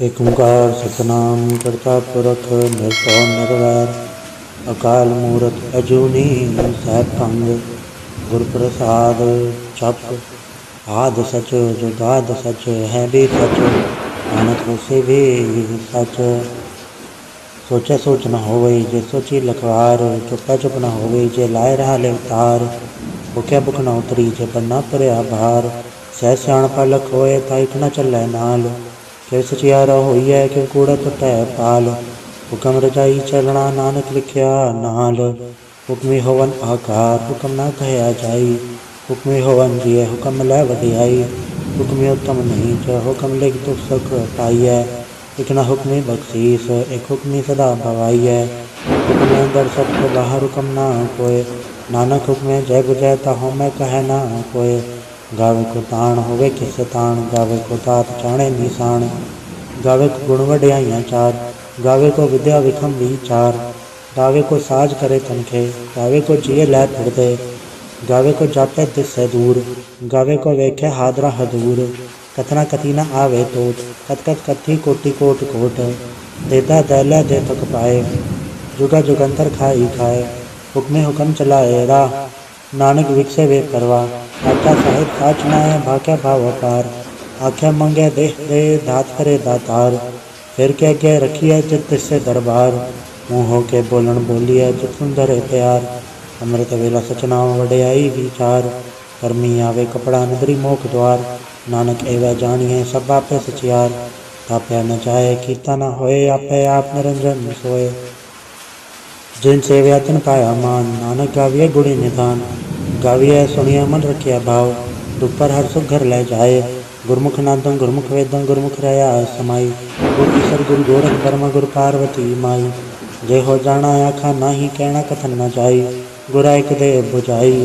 एक ओंकार सतनाम करता पुरख निर्भौ निर्वैर अकाल मूरत अजूनी सैभंग गुर प्रसाद जप आद सच जुगाद सच है भी सच नानक होसे भी सच। सोचे सोच न होवे जे सोची लखवार चुपै चुप न होवे जे लाए रहा ले उतार भुख्या भुख न उतरी जे बन्ना भरिया भार सह सियाणपा लख होए ता इक न चलै नाल फिर सचियारा होइए कि कूड़ा टुटै पाल हुक्म रजाई चलना नानक लिखिया नाल हुक्मी होवन आकार हुक्म ना कहया जाई हुक्मी होवन जिए हुक्म लै वडियाई हुक्मी उत्तम नहीं च हुक्म लिख दुख सुख पाइए एक न हुक्मी बख्शीस एक हुक्मी सदा भवाइए हुक्म अंदर सब को बाहर हुक्म ना कोय नानक हुक्मे जय बुझै ताहु मैं कह ना कोय गावे को ताण होवे किस ताण गावे को तात जाने निशान गावे को गुण वड्याइयां चार गावे को विद्या विखम विचार गावे को साज करे तनखे गावे को जिए लै फिरदे गावे को जापे दिसे दूर गावे को वेखे हादरा हदूर कतना कति न आवे तोत कत कत कथी कोटि कोट कोट देता दैला दे तक पाए जुगा जुगंतर खाई खाए हुक्मे हुक्म चलाए राह नानक विकसे वे परवा आचा साहिब साच ना है भाग्य भाव अपार आख्या मंगे देह दे दात करे दातार फिर कह के रखिए चित्त से दरबार मुँह हो के बोलन बोलिए चित सुंदर प्यार अमृत वेला सचनाओ वड्याई विचार कर्मी आवे कपड़ा नदरी मोख द्वार नानक एवं जानिए सब आपे सचियार ताप्या न जाए कीता न होए आपे आप निरंजन सोए जिन सेव्या तिन पाया मान नानक गाविए गुणी निधान गाविए सुनिया मन रखिया भाव दुख पर हर सुख घर ले जाए गुरमुख नादं गुरमुख वेदं गुरमुख रया समाई गुरु ईश्वर गुरु गोरख ब्रह्म गुरु पार्वती माई जय हो जाना आखा नाही कहना कथन न जाई गुरा एक दे बुझाई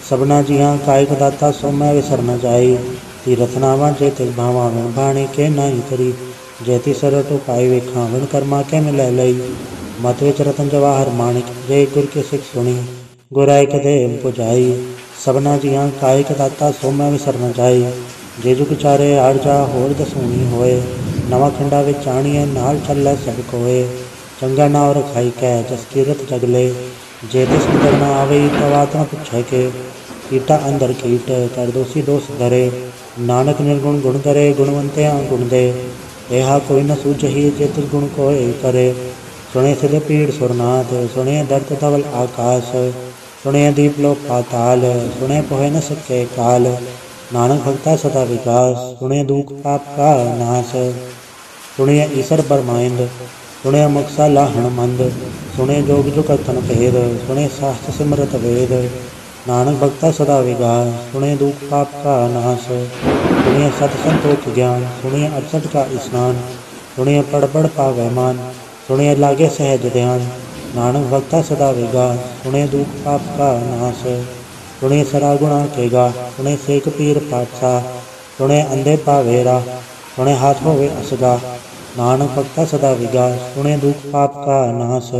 सबना जिया कायक दाता सो मैं विसर न जाई तीरथ नावा जे तिल भावा विण भाणे के नाही करी जैती सरटो पाई वेखा विण कर्मा के मिलै लई मत विच रतन जवाहर माणिक जय गुर के सिख सुनी गुराय कदे पुजाई सबना जिया कायक दाता सो मैं विसर न जाई जे जुग चारे आरजा होर दसूनी होए नवा खंडा विच आणिए नाल चलै सब कोए चंगा नाव रखाई कै जस कीरत जगले जे तिस नदर न आवे तवात न पुछे के कीटा अंदर कीट कर दोषी दोष धरे नानक निर्गुण गुण करे गुणवंते गुण दे यहा कोई न सूझही जे तिस गुण कोय करे सुने सिद्ध पीड़ सुरनाथ सुने दर्द धवल आकाश सुने दीप लो पाताल सुने पोहे न सके काल नानक भक्ता सदा विकास सुने दुख पाप का नाश सुने ईसर बरमाइंद सुने मुक्सा लाहण मंद सुने जोग जुग तन भेद सुने शास्त्र सिमरत वेद नानक भक्ता सदा विकास सुने दुख पाप का नाश सुने सत संतोष ज्ञान सुने 68 का स्नान सुने पढ़ पढ़ पावे मान सुने लागे सहज ध्यान नानक भक्ता सदा वेगा सुने दुख पाप का नाश सुने सरा गुणा केगा सुने सेक पीर पातसा सुने अंधे पावेरा सुने हाथ होवे असगा नानक भक्ता सदा वेगा सुने दुख पाप का नाश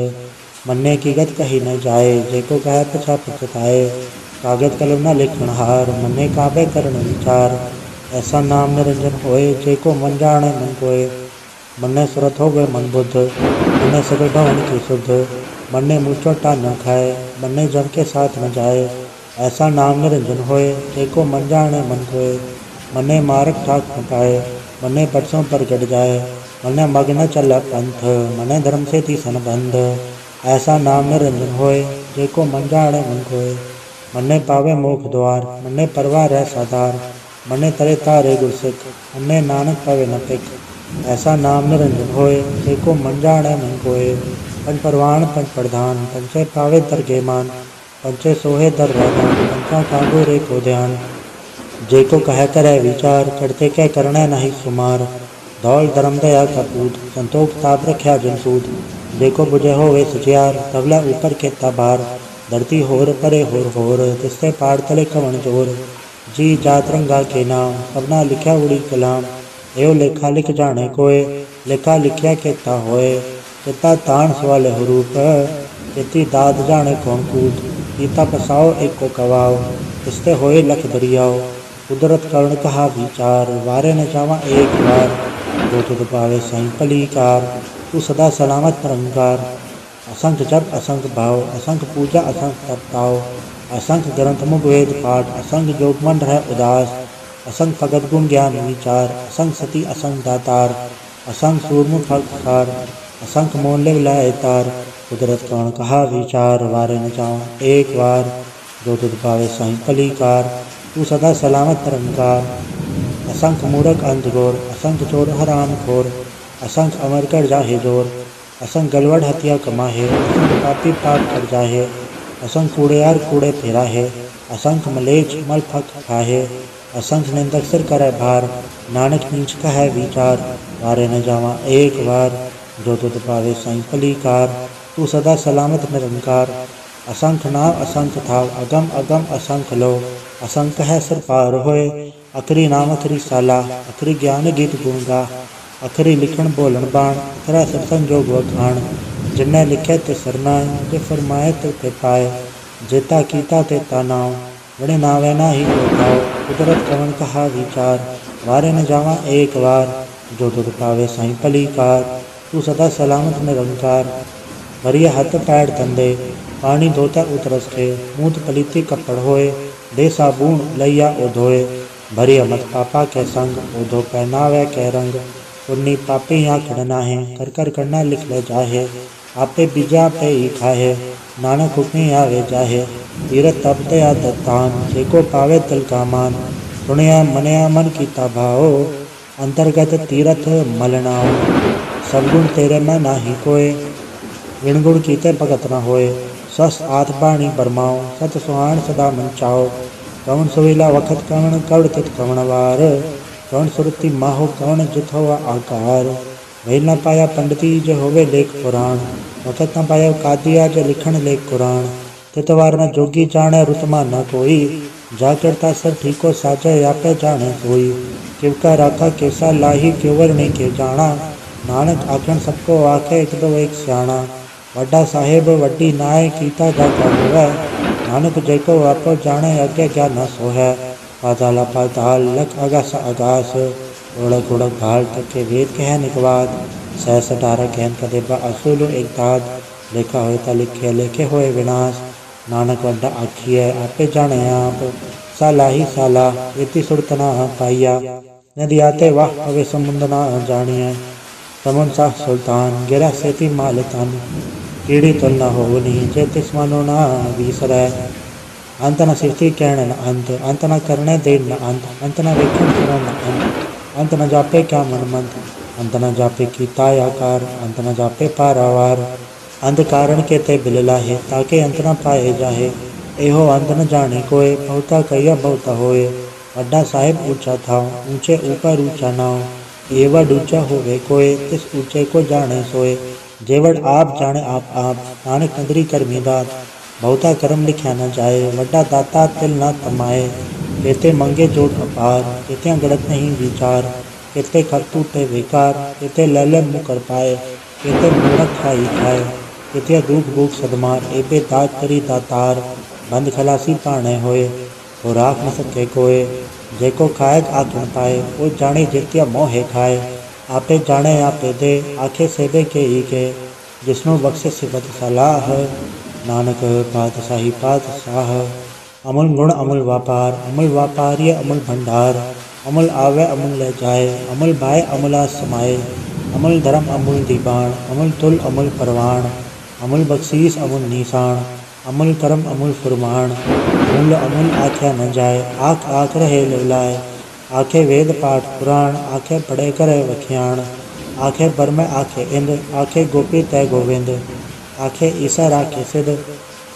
मन्ने की गत कही न जाए जेको कह पछा पछताए कागज कलम न लिखण हार मन्ने काबे करण विचार ऐसा नाम निरंजन होए जेको मन जाने मन कोय मन्ने सुरत हो गए मन बुद्ध मन्ने सगल भवन की शुद्ध मन्ने मुँह चोटा न खाए मन्ने जन के साथ न जाए ऐसा नाम निरंजन होए जेको मन जाने मन कोय मन्ने मारक ठाक न पाए मन्ने परसों पर गट जाए मन्ने मग न चल पंथ मन्ने धर्म से तीसन बंध ऐसा नाम निरंजन होए जेको मन जाने मन कोय मन्ने पावे मोख द्वार मन्ने परवार है साधार मन्ने तरे तारे गुरसिख मन्ने नानक पावे न पिक ऐसा नाम निरंजन होए जेको मन जाने मन कोय पंच परवान पंच प्रधान पंचे पावे दरगे मान पंचे सोहे दर रहमान पंचा कागो रे को ध्यान जेको कह करे विचार करते कह करना नहीं सुमार दौल धर्म दया का पूत संतोख ताप रख्या जनसूद जेको बुझे होवे सचियार तबला ऊपर के तबार धरती होर परे होर तिससे पार तले कवन जोर जी जात रंगा के नाम सबना लिखा उड़ी कलाम एवं लेखा लिख जाने कोय लेखा लिखिया केता होए चिता तान सवाले हरूप चिति दाद जाने कौन कूद गीता पसाओ एक को कवाओ इसते होए लख दरियाओ कुदरत कर्ण कहा विचार वारे न जावा एक बार जो तुध पावे साईं भली कार। तू सदा सलामत निरंकार। असंख्य जप असंख्य भाव, असंख्य पूजा असंख्य तपताओ। असंख्य ग्रंथ मुख वेद पाठ, असंख्य जोग मन रह उदास। असंख्य भगत गुण ज्ञान विचार, असंख्य सती असंख्य दातार। असंख्य सूरमुख फलकार, असंख्य मोल लाए तार। कुदरत कौन कहा विचार, वारे न जाऊँ एक बार। जो तुध पावे साईं भली कार। तू सदा सलामत निरंकार। असंख्य मूरख अंधघोर, असंख्य चोर हराम खोर। असंख्य अमर कर जाहे जोर, असंख्य गलवड़ हत्या कमाहे। असंख्य पापी पाप कर जाहे, असंख्य कूड़ेयार कूड़े फेरा है। असंख्य मलेच्छ मल फक खाहे, असंख्य निंदक सिर करे भार। नानक नीच का है विचार, वारे न जावा एक बार। जो तुध पावे साईं भली कार। तू सदा सलामत निरंकार। असंख्य नाव असंख्य थाव, अगम अगम असंख्य लो। असंख्य है सिर पार होए, अखरी नाम अखरी साला। अखरी ज्ञान गीत गुण गा, अखरी लिखण बोलन बाण। अखरा सिर संजोग वखाण, जिन्हें लिखे ते सरना। जे फरमाए ते पाए, जेता कीता ते तानाओ। बड़े नावे ना ही उठाओ, कुदरत कवन कहा विचार। वारे न जावा एक बार। जो तुध पावे साईं भली कार। तू सदा सलामत निरंकार। भरिया हथ पैर धंधे, पानी धोता उतरस खे। मूत पलीती कपड़ होए, दे साबून लैया ओधोए। भरिया मत पापा के संग, ओधो पहनावे के रंग। पुन्नी पापी आखड़ नाहे, कर कर करना लिख ले जाहे। आपे बीजा पे ही खाहे, नानक हुक्मी आवे जाहे। तीरथ तप ते आदत तान, जेको पावे तिल का मान। सुनिया मनिया मन कीता भाओ, अंतर्गत तीरथ मलनाओ। सब गुण तेरे में नाही कोय, विण गुण कीते भगत न होए। सस आत बाणी बरमाओ, सत सुहान सदा मन चाओ। कवन सुविला वखत कवन, कवड़ तित कवन वार। कवन सुरति माहो, कवन जित होवा आकार। वेल न पाया पंडिती, जो होवे लेख पुराण। वखत न पाया कादिया, जो लिखण लेख कुरान। तितवार न जोगी जाने, रुतमा न कोई। जा करता सर ठीको साजे, आपे जाने सोई। किव का राखा केसा लाही, क्योवर नहीं के जाना। नानक आखण सबको आखे, एक दो एक स्याणा। वड्डा साहेब वड्डी नाय, कीता जाता होवे। नानक जेको आपो जाने, अगे क्या न सोहे। पाताला पाताल लख अगास आगास, ओढ़क ओढ़क भाल तक के वेद कह निकवाद। सहस 18 कहन कदेबा असूल एक दाद। लेखा होए ता लिखे, लेखे होए विनाश। नानक वड्डा आखिए, आपे जाने आप। साला ही साला, इति सुरत ना पाइया। नदी आते वाह पवे समुंद ना जानिए। समुंद सा सुल्तान, गिरा सेती माल तन। कीड़ी तुल न होवनी, जे तिस मानो ना बीसरै। अंत न सिरती कहण न अंत, अंत न करने दे न अंत। अंत न वेखण सुनण न अंत, अंत न जापे क्या मन मंत। अंत न जापे कीता आकार, अंत न जापे पारावार। अंत कारण के ते बिल लाहे, ताके अंत न पाए जाहे। एहो अंत न जाने कोय, बहुता कहिया बहुता होए। वड्डा साहेब ऊंचा था, ऊंचे ऊपर ऊंचा नाव। एवड ऊंचा होवे कोय, तिस ऊंचे को जाने सोए। जेवड आप जाने आप, नानक नगरी करमी दात। बहुता कर्म लिख्या न जाए, वड्डा दाता तिल न तमाए। केते मंगे जोट अपार, केते गड़त नहीं विचार। केते कर टूटे बेकार, केते लैले मुँह कर पाए। केते मूरख खाई खाए, केते दुख भूख सदमार। एबे दात करी दातार, बंद खलासी पाने होए। हो राख न सके कोय, जेको खाएग आखन पाए। वो जाने जित्या मोहे खाए, आपे जाने आपे दे। आखे सेबे के ही के, जिसनु बख्शे सिफत सलाह। नानक पातशाही पातशाह, अमूल गुण अमूल व्यापार। अमूल व्यापारी अमूल भंडार, अमूल आवे अमूल ले जाए। अमूल भाई अमूला समाए, अमूल धर्म अमूल दीबान। अमूल तुल अमूल परवान, अमूल बख्शीस अमूल निशान। अमूल कर्म अमूल फुरमान, अमूल अमूल आख्या न जाए। आख आख रहे लाए, आखे वेद पाठ पुराण। आखे पढ़े करे वख्याण, आखे बरमे आखे इंद। आखे गोपी तय गोविंद, आखे ईसर आखे सिद्ध।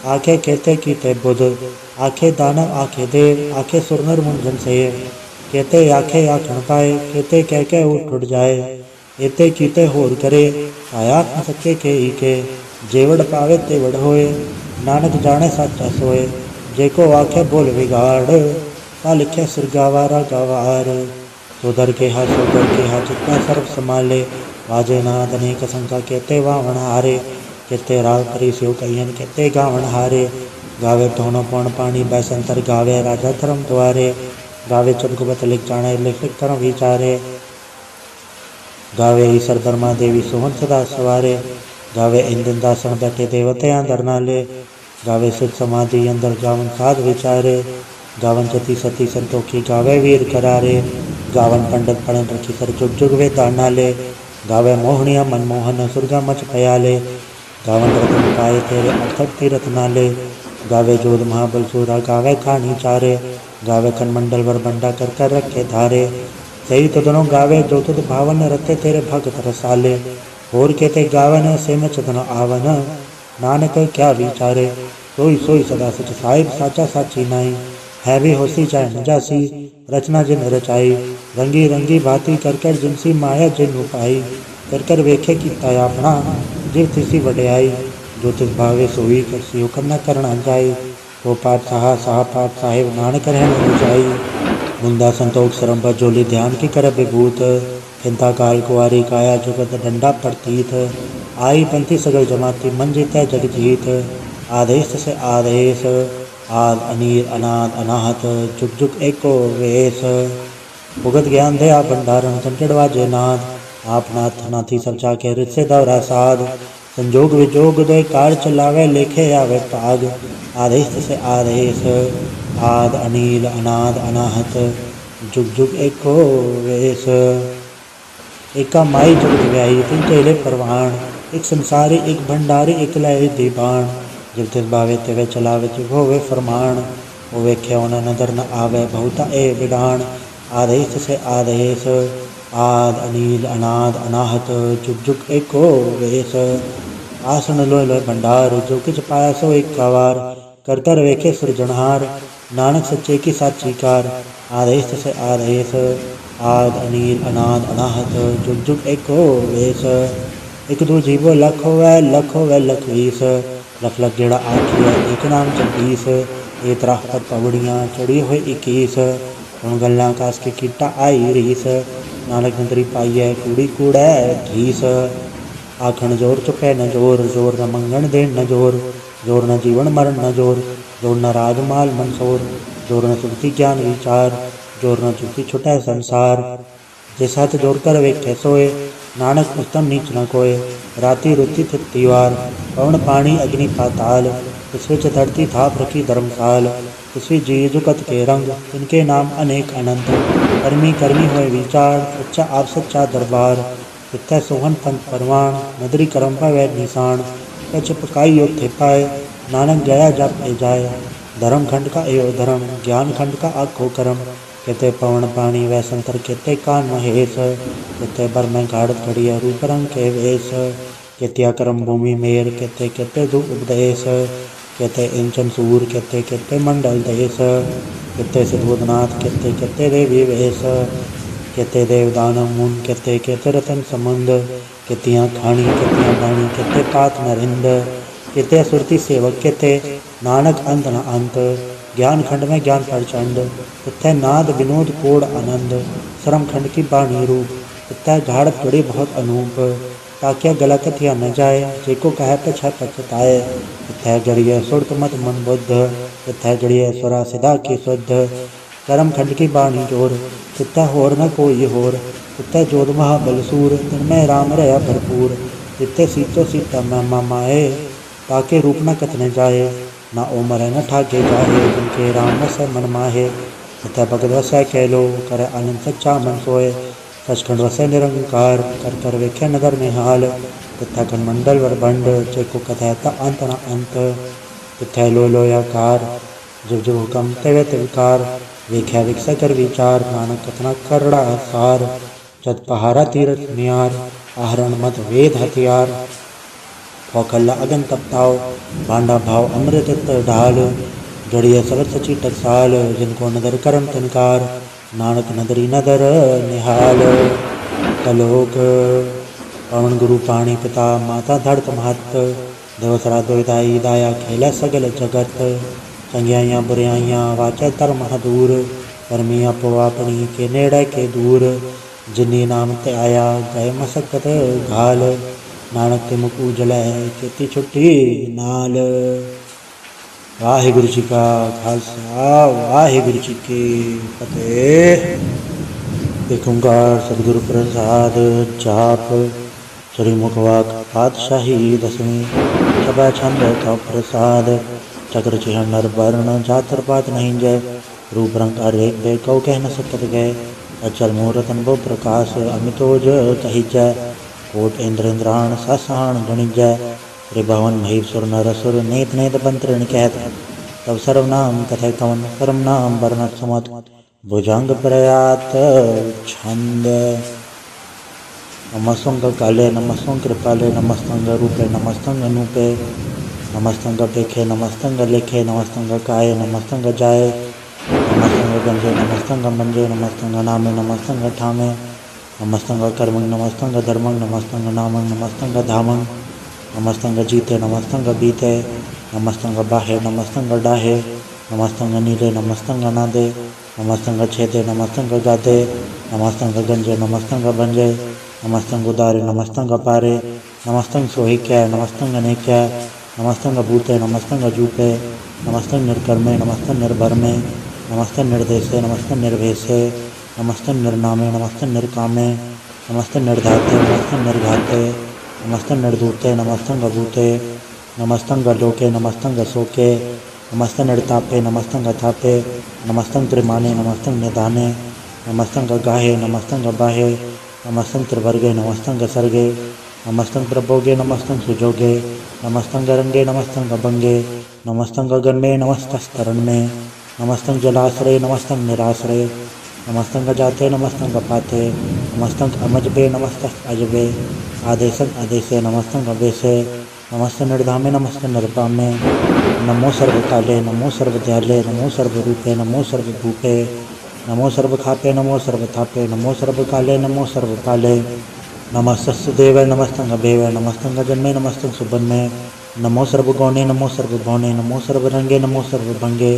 आखे केते कीते बुध, आखे दानव आखे देव। आखे सुरनर मुंजन सेव, केते आखे आखण पाए। केते कह के उठ जाए, एते कीते होर करे। आया न सके के ही के, जेवड़ पावे तेवड़ होए। नानक जाने साचा सोए, जेको आखे बोल बिगाड़। ता लिखे सिर गवारा गवार, सोदर के हा सोदर के हा। जितना सर्व संभाले, वाजे नाद अनेक संख्या। केते वावण हारे, केते राव करी सिव कहियन। केते गावण हारे, गावे धोनो पौन पानी बैसंतर। गावे राजा धर्म द्वारे, गावे चमकुबत लिख जाने। लिख लिख धर्म विचारे, गावे ईसर ब्रह्मा देवी सोहन सदा सवारे, गावे इंद्र दासन बैठे देवत्या दर नाले, गावे सिद्ध समाधि अंदर जावन साध विचारे, गावन जति सती संतोखी गावे वीर करारे, गावन पंडित पढ़न रखी सर जुग जुग वे दानाले, गावे मोहनिया मनमोहन सुरगा मच पयाले, गावन रतन पाए तेरे अर्थक तीरथ नाले, गावे जोध महाबल सूरा गावे खानी चारे, गावे खनमंडल वर बंडा कर कर रखे धारे, सही तो दोनों गावे जो तुद भावन रते तेरे भगत रसाले, और कहते गावन से में चतन आवन, नानक क्या विचारे, सोई सोई सदा सच साहिब साचा साची नाई, है भी होसी चाहे न जासी, रचना जिन रचाई, रंगी रंगी भांति कर कर जिनसी माया जिन उपाई, कर कर वेखे की अपना जिव तिसी वड्याई, जो तिस भावे सोई करसी हुक्म न करना जाई, वो पाठ साहा साहा पाठ साहिब नानक रहन जाई, मुंदा संतोख सरम पर जोली ध्यान की कर विभूत, चिंता काल कुआरी काया जुगत डंडा प्रतीत, आई पंथी सगल जमाती मन जीत जग जीत, आदेश से आदेश आद अनीर अनाद अनाहत जुग जुग एको वेश, भुगत ज्ञान दया भंडारण चंचड़वा जयनाथ, आप नाथ नाथी सब जाके रित से दौरा साध, संजोग विजोग दो कार चलावे लेखे आवे पाग, आदेश से आदेश आद अनील अनाद अनाहत जुग जुग एको वेश, एका माई जगत व्याही तिन चेले परवान, एक संसारी एक भंडारी एक लय दीवान, जब तिस भावे तिवे चलावे जिव होवे फरमान, वो वेख्या उन नदर न आवे बहुता ए विडान, आदेश से आदेश आद अनील अनाद अनाहत जुग जुग एको वेश, आसन लोय लोय भंडार जो किच पाया सो एक कावार, कर कर वेखे सृजनहार, नानक सच्चे की साची कार, आदेश से आदेश आद अनील अनाद अनाहत जुग जुग एको वेश, एक दो जीवो लख होवे लख वीस, लख लख गेड़ा आखिया एक नाम 26, ये तरह पर पवड़ियाँ चढ़ी हुई 21, उन गल्ला कास के किट्टा आई रीस, नानक नंदरी पाइए कूड़ी कूड़ै ठीस, आखण जोर चुपे न जोर, जोर न मंगण देन न जोर, जोर न जीवन मरण न जोर, जोर न राजमाल मनसोर, जोर न सुखती ज्ञान विचार, जोर न चुकी छुटै संसार, जिस हाथ जोर कर वेखे सोए, नानक उत्तम नीच न कोय, राति रुति तिवार, पवन पानी अग्नि पाताल, इसविच धरती थाप रखी धर्मसाल, इसवी जी जुकत के रंग, इनके नाम अनेक अनंत, कर्मी कर्मी हुए विचार, सच्चा आप सच्चा दरबार, इत्थै सोहन पंथ परवान, नदरी करम पावे निशान, कछ पकाई योग थे पाए, नानक गया जप ए जाए, धर्म खंड का एवं धर्म, ज्ञान खंड का आखो कर्म, कहते पवन पानी वै संतर कहते कान महेश, कहते बर में गाड़त घड़िया रूप रंग के वेश, कहते करम भूमि मेर कहते कहते धूप उपदेश, कहते इंचन सूर कहते कहते मंडल देश, कहते सिद्धनाथ कहते कहते देवी वेश, कहते देवदानव मुन कहते कहते रतन समुंद, कहतियाँ खानी कहतियाँ बाणी कहते पात नरिंद, कहते सुरती सेवक कहते नानक अंत न अंत, ज्ञान खंड में ज्ञान प्रचंड, इत्थै नाद विनोद कोड आनंद, श्रम खंड की बाणी रूप, इत्थै घाड़त बड़ी बहुत अनूप, ताक्या गला कथिया न जाए, जेको कहे पछ पछताए, इत्थै जड़िए सुरत मत मन बुद्ध, इत्थै जड़िए स्वरा सिदा की शुद्ध, कर्म खंड की बाणी जोर, इत्थै होर न कोई होर, इत्थै जोध महाबलसूर, तिनमें राम रहा भरपूर, इत्थै सीतो सीता महिमा माए, ताके रूप न कथने जाए, ना उमर न ठाके जाहे, जिनके राम वसै मन माहे, इत्थै भगत वसै कैलो कर आनंद सच्चा मन सोए, सचखंड वसै निरंकार कर कर वेख्या नगर निहाल, इत्थै खंडमंडल वर बंड जेको कथै ता अंत न अंत, इत्थै लो लोयाकार जुग जुग हुकम तेवे तिवकार, वेख्या विकसै कर विचार, नानक कथना करड़ा सार, जत पहारा तीरथ नियार, आहरण मत वेद हथियार, खौखल्ला अगन तपताओ, भांडा भाव अमृत ढाल, जड़िया सबत सची टकसाल, जिनको नदर करम तिनकार, नानक नदरी नदर निहाल, कलोक पवन गुरु पाणी पिता माता धड़त महत, देवसरा दोदाई दाया खेला सगल जगत, चंगियाइयाँ बुराइयाँ वाचा धर्म दूर, कर्मी अपो अपनी के नेड़े के दूर, जिनी नाम ते आया गए मसकत घाल, नानक ते मुख उजलै खेती छुट्टी नाल। वाहिगुरु जी का खालसा वाहिगुरु जी की फतेह। एक ओंकार सदगुरु प्रसाद जाप श्री मुखवाक पातशाही दसवीं छबा छंद तो प्रसाद चक्र चिन्ह नर वर्ण जातर पात नहीं जय रूप रंग अरेक बे कौ कह न सकत गए अचल मूर्त अनुभव प्रकाश अमितोज कही जय कोट इंद्र इंद्राण ससाण गणिजय त्रिभवन महीसुर नरसुर नेत नेत पंत्रिण कहत तब सर्वनाम कथय कवन परम नाम वर्णत समत भुजंग प्रयात छंद नमस्तंग काले नमस्तंग कृपाले नमस्तंग रूपे नमस्तंग अनूपे नमस्तंग पेखे नमस्तंग लेखे नमस्तंग काय नमस्तंग जाए नमस्तंग गंजे नमस्तंग मंजे नमस्तंग नामे नमस्तंग ठामे नमस्तंग कर्मंग नमस्तंग धर्मंग नमस्तंग नामंग नमस्तंग धामंग नमस्तंग जीते नमस्तंग बीते नमस्तंग बाहे नमस्तंग डाहे नमस्तंग नीले नमस्तंग नादे नमस्तंग छेदे नमस्तंग गादे नमस्तंग गंजे नमस्तंग भंजे नमस्तंग उदारे नमस्तंग पारे नमस्तंग सोहिक्य नमस्तंग नेक्य नमस्तंग भूते नमस्तंग जूपे नमस्तंग निर्कर्मे नमस्तंग निर्भरमे नमस्तंग निर्देशे नमस्तंग निर्भेशे नमस्तंग निर्नामे नमस्तंग निर्कामे नमस्तंग निर्धाते नमस्तंग निर्घाते नमस्तंग निर्धूते नमस्तंग भूते नमस्तंग लोके नमस्तंग शोके नमस्तंग निर्तापे नमस्तंग थापे नमस्तंग त्रिमाने नमस्तंग निदाने नमस्तंग गाहे नमस्तंग बाहे नमस्तंग त्रिवर्गे नमस्तंग सर्गे नमस्तंग प्रभोगे नमस्तंग सुजोगे नमस्तंग रंगे नमस्तंग भंगे नमस्तंग गन्मे नमस्तस्तरण में नमस्तंग जलाश्रय नमस्तंग निराश्रय नमस्तंग जाते नमस्तंग पाते नमस्तंग अमजबे नमस्तंग अजबे आदेशंग आदेशे नमस्तंग अवेशे नमस्त निर्धामे नमस्त निर्पामे नमो सर्वकाले नमो सर्वदयाले नमो सर्वरूपे नमो सर्वभूपे नमो सर्वखापे नमो सर्वथापे नमो सर्वकाले नमो सर्वपाले नमस्तस्य देव नमस्तंग अभेव नमस्तंग जन्मे नमस्तंग सुबन्मे नमो सर्वगौणे नमो सर्वभौणे नमो सर्वरंगे नमो सर्वभंगे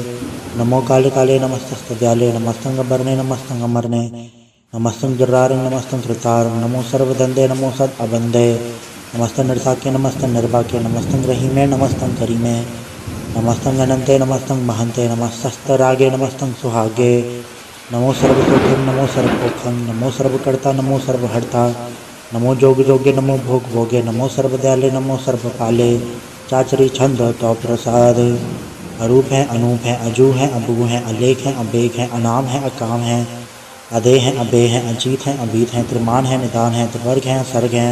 नमो काले काले नमस्तस्तद्याले नमस्तंग बरणे नमस्तंग अमरणे नमस्तंग जरारंग नमस्तंग कृतारंग नमो सर्वदंदे नमो सद अबंदे नमस्तंग निर्साके नमस्तंग निर्भाके नमस्तंग रहीमे नमस्तंग करीमे नमस्तंग अनंते नमस्तंग महंते नमस्तस्तरागे नमस्तंग सुहागे नमो सर्वसुखं नमो सर्वोखं नमो सर्वकर्ता नमो सर्वहर्ता नमो जोग जोगे नमो भोग भोगे नमो सर्वदयाले नमो सर्वपाले चाचरी छंद तो प्रसाद अरूप है अनूप है अजू है अबू है अलेख है अबेक है अनाम है अकाम है अदे है अबे है अजीत है अबीत है त्रिमान है निदान है त्रिवर्ग है सर्ग है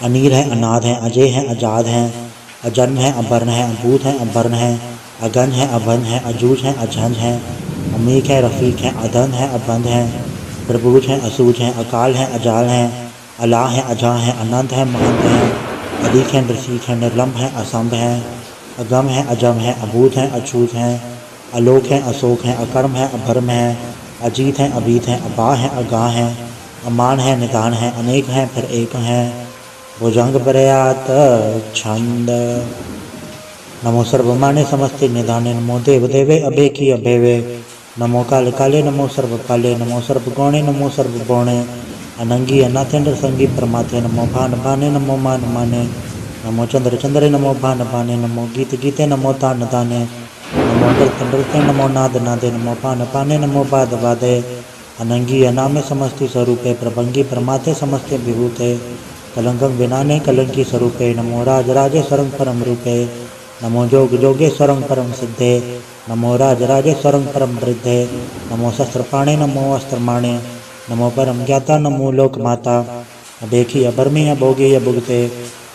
अनीर है अनाद है अजय है अजाद है अजन्म है अबर्ण है अबूत है अबर्ण है अगन है अबंध है अजूज है अझंझ है अमीक है रफ़ीक है अदन है अबंध है प्रबूज है असूज है अकाल है अजाल है अला है अजा है अनंत है महंत है अदीक है नृसिक है निर्लम्ब है असंभ है अगम है अजम है अभूत है अछूत है अलोक है अशोक है अकर्म है अभर्म है अजीत है अबीत है अबा है अगा है अमान है निदान है अनेक है फिर एक है भुजंग प्रयात छंद नमो सर्वमाने समस्ते निधाने नमो देव देवे अभे की अभेवे नमो काले काले नमो सर्वपाले नमो सर्वगौणे नमो सर्वगौणे अनंगी अनाथे नृसंगी परमाथे नमो भान भाने नमो मान माने नमो चंद्र चंद्रे नमो भान भाने नमो गीत गीते नमो तान दाने नमो नृत्य नृत्य नमो नाद नादे नमो पान पाने नमो बाद वादे अनंगी अनामे समस्ति स्वरूपे प्रभंगी परमाथे समस्ते विभूते कलंकं विनाने कलंकी स्वरूपे नमो राज राजे स्वरं परम रूपे नमो जोग जोगेश्वरं परम सिद्धे नमो राज राजेश्वरं परम वृद्धे नमो शस्त्रपाणे नमो अस्त्रमाणे नमो परम ज्ञाता नमो लोक माता अबेखी अबर्मी अभोगी अभुगते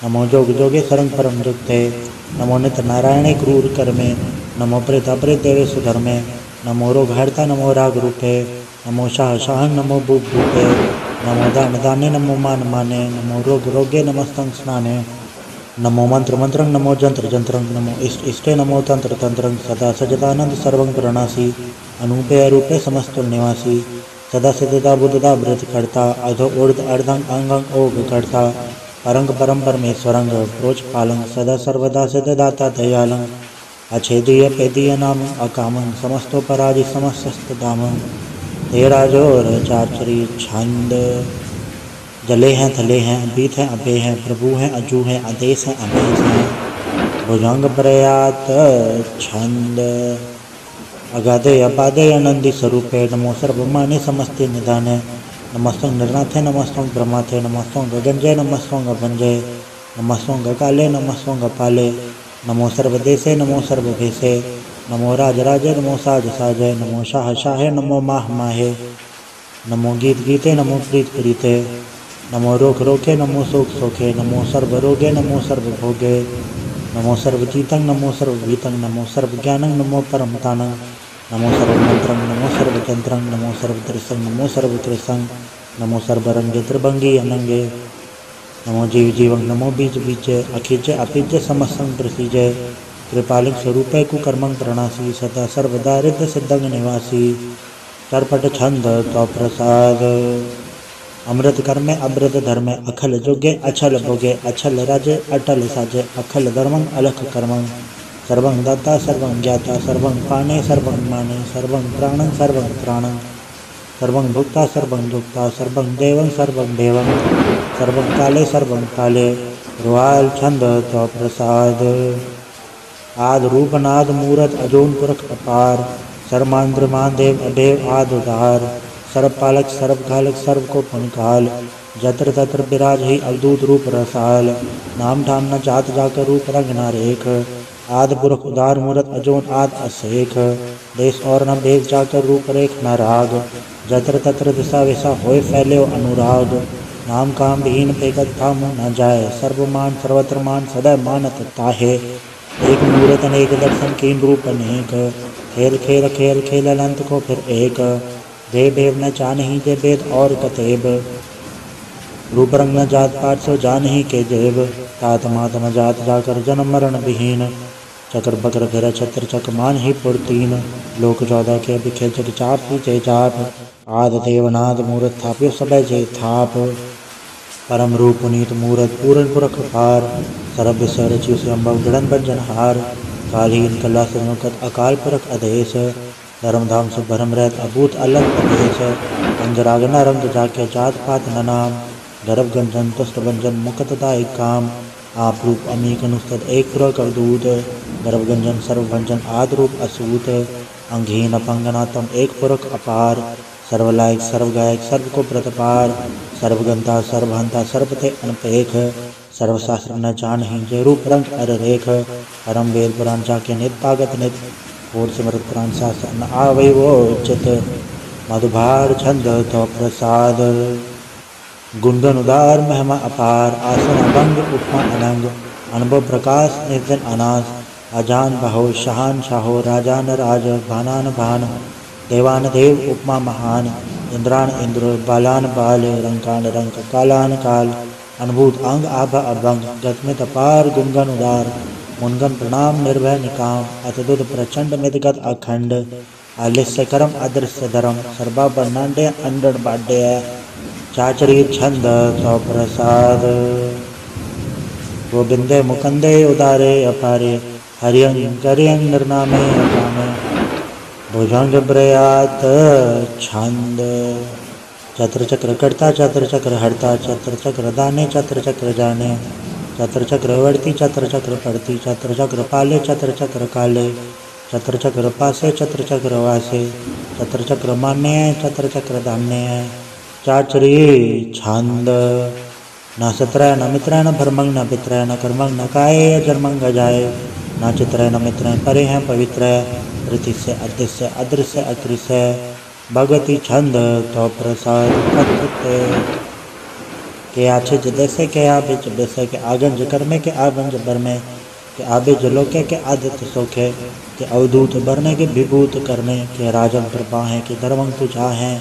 नमो जोग जोगेश्वरं परम जुगते नमो नित नारायणे क्रूर कर्मे नमो प्रेत अपरेत देवे सुधर्मे नमो रोग हरता नमो राग रूपे नमो शाह शाह नमो भूप भूपे नमो दान दाने नमो मान माने नमो रोग रोगे नमस्तंग स्नाने नमो मंत्र मंत्रं नमो जंत्र जंत्रं नमो इष्ट इष्टे नमो तंत्र तंत्रं सदा सजदानंद सर्वं प्रणासी अनूपे अरूपे समस्तुल निवासी सदा सिद्धता बुद्धता वृत करता अधो ऊर्ध अर्धंग अंगंग ओग करता परंग परम परमेश्वरंग प्रोच पालंग सदा सर्वदा सिद्धदाता दयालंग अछेदीय पेदीय नाम अकामं समस्तो पराजि समस्त दामं तेरा जोर चाचरी छंद जले हैं थले हैं अबीत हैं अबे हैं प्रभु हैं अजू हैं आदेश हैं अभेश हैं भुजंग प्रयात छंद अगाधे अपादे आनंदी स्वरूपे नमो सर्वमाने समस्ते निधाने नमस्तों नरनाथे नमस्तों ब्रह्माथे नमस्तों गगनजय नमस्तों गभंजय नमस्तों गकाले नमस्तों गपाले नमो सर्वदेशे नमो सर्वभेशे नमो राजराजे नमो साज साजय नमो शाह शाहे नमो माह माहे नमो गीत गीते नमो प्रीत प्रीते नमो रोग रोके नमो शोक सोखे नमो सर्व रोगे नमो सर्व भोगे नमो सर्वजीतं नमो सर्वभीतं नमो सर्वज्ञानं नमो परमतानं नमो सर्वमंत्रं नमो सर्वतंत्रं नमो सर्वदर्शं नमो सर्वकृशं नमो सर्वरंगे त्रिभंगी अनंगे नमो जीव जीवं नमो बीज बीजे अखिज अपिज समसं प्रसिजय कृपालिक स्वरूपे कुकर्मं प्रणासी सदा सर्वदा रिद्ध सिद्धं निवासी चरपट छंद तो प्रसाद अमृत कर्मे अमृत धर्मे अखल जोगे अछल भोगे अछल राजे अटल साजे अखल धर्मं अलख कर्मं सर्वं दाता सर्वं ज्ञाता सर्वं पाने सर्वं माने सर्वं प्राणं सर्वं प्राणं सर्वं भुक्ता सर्वं दुक्ता सर्वं देवं सर्वं देवं सर्वं काले रुआल छंद तो प्रसाद आद रूपनाद मूरत अजोन पुरख अपार सर्मांद्र महादेव अदेव आद उदार सर्वपालक सर्वघालक सर्व को पुनकाल जत्र तत्र विराज ही अवधूत रूप रसाल नाम ठाम न जात जाकर रूप रंग न रेख आद पुरख उदार मूरत अजोन आद असेख देश और न भेद जाकर रूप रेख न राग जत्र तत्र दिशा विशा होए फैले अनुराग नाम काम विहीन पेगत थाम न जाए सर्वमान सर्वत्र मान सदैव मानत ताहे एक मूरत अनेक दर्शन कीन रूप अनेक खेल खेल खेल खेल अनंत को फिर एक देव देव न चानही दे वेद और कतेब रूप रंग न जात पाठ सो जान ही के जेब तात मात न जात जाकर जन्म मरण विहीन चक्र बकर फिर छत्र चक मान ही पुरतीन लोक 14 के बिखेल चक चाप ही जय जाप आद देवनाद मूरत थाप्यो सबय जय थाप परम रूप पुनीत मूरत पूरन पुरख पार सरब विषय रचि स्वयंभव गणन भंजन हार कालीन कला समुकत अकाल पुरख अधेश धर्मधाम से भरम रहत अभूत अलग अधेश अंजरागना रंग जाके जात पात न नाम गर्भ गंजन तुष्ट भंजन मुकतदा एक काम आप रूप अमीक अनुस्तद एक पुरख अवधूत गर्भ गंजन सर्वभंजन आद रूप असूत अंगहीन अपंगनातम एक पुरख अपार सर्वलायक सर्वगायक सर्व को प्रतपार सर्वगंता सर्वहंता सर्वते अनपेख सर्वशास्त्र न जानहि जय रूप रंग अर रेख परम वेद पुराण जाके नित पागत नित और सिमरत पुराण शास्त्र न आवै वो चित मधुभार छंद तो प्रसाद गुणगन उदार महिमा अपार आसन अभंग उपमा अनंग अनुभव प्रकाश निर्जन अनास अजान बहो शहान शाहो राजान राज भानान भान देवान देव उपमा महान इंद्रान इंद्र बालान बाल रंकान रंक कालान काल अनुभूत अंग आभा अभंग गतमित अपार गुणगन उदार मुनगन प्रणाम निर्भय निकाम अतदुत प्रचंड मितगत अखंड आलिस्य करम अदृश्य धर्म सर्वा वर्णांडे अंडर बाड्य चाचरी छंद तो प्रसाद गोविंदे मुकंदे उदारे अपारे हरियं करियं निर्नामे अकामे भुजंग प्रयात छंद चत्र चक्र करता चत्र चक्र हरता चत्र चक्र दाने चत्र चक्र जाने चत्र चक्र वर्ती चत्र चक्र पड़ती चत्र चक्र पाले चत्र चक्र काले चत्र चक्र पासे चत्र चक्र वासे चत्र चक्र मान्य चत्र चक्र धान्य चाचरी छंद न सत्रय न मित्रय न भरमंग न पित्रय न कर्मंग न काय जन्मंग जाय न चित्रय न मित्रय परे हैं पवित्र प्रतिस्य अदृश्य अदृश्य अकृष्य भगवती छंद तो प्रसाद कथते के आछे जैसे के आबे जैसे के आगंज कर्मे के आगंज बरमे के आबे जलोके के आदित्य सोखे के अवधूत बरने के विभूत करने के राजन प्रभा है के धर्मंग तुझा है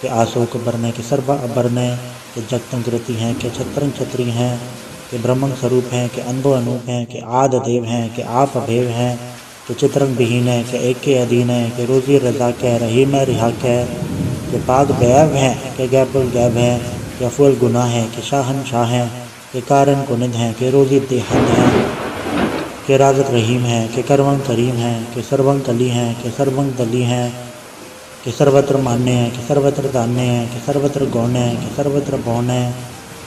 के आशोक बरने के सर्वा अबरने के जगतंग कृति हैं के छत्रंग छत्री हैं के ब्रह्मंग स्वरूप हैं के अनुभव अनूप हैं के आद देव हैं के आप अभेव हैं के चित्रंग विहीन है के एक के अधीन है के रोजी रजा के रहीम रिहा के पाग बैव हैं के गैबुल गैब हैं के अफुल गुनाह है के शाहन शाह हैं के कारण कुनिद हैं के रोजी देहंद हैं के राजत रहीम हैं के करवंग करीम हैं के सर्वंग कली हैं के सर्वंग दली हैं कि सर्वत्र मान्य है कि सर्वत्र दान्य है कि सर्वत्र गौण है कि सर्वत्र भौन है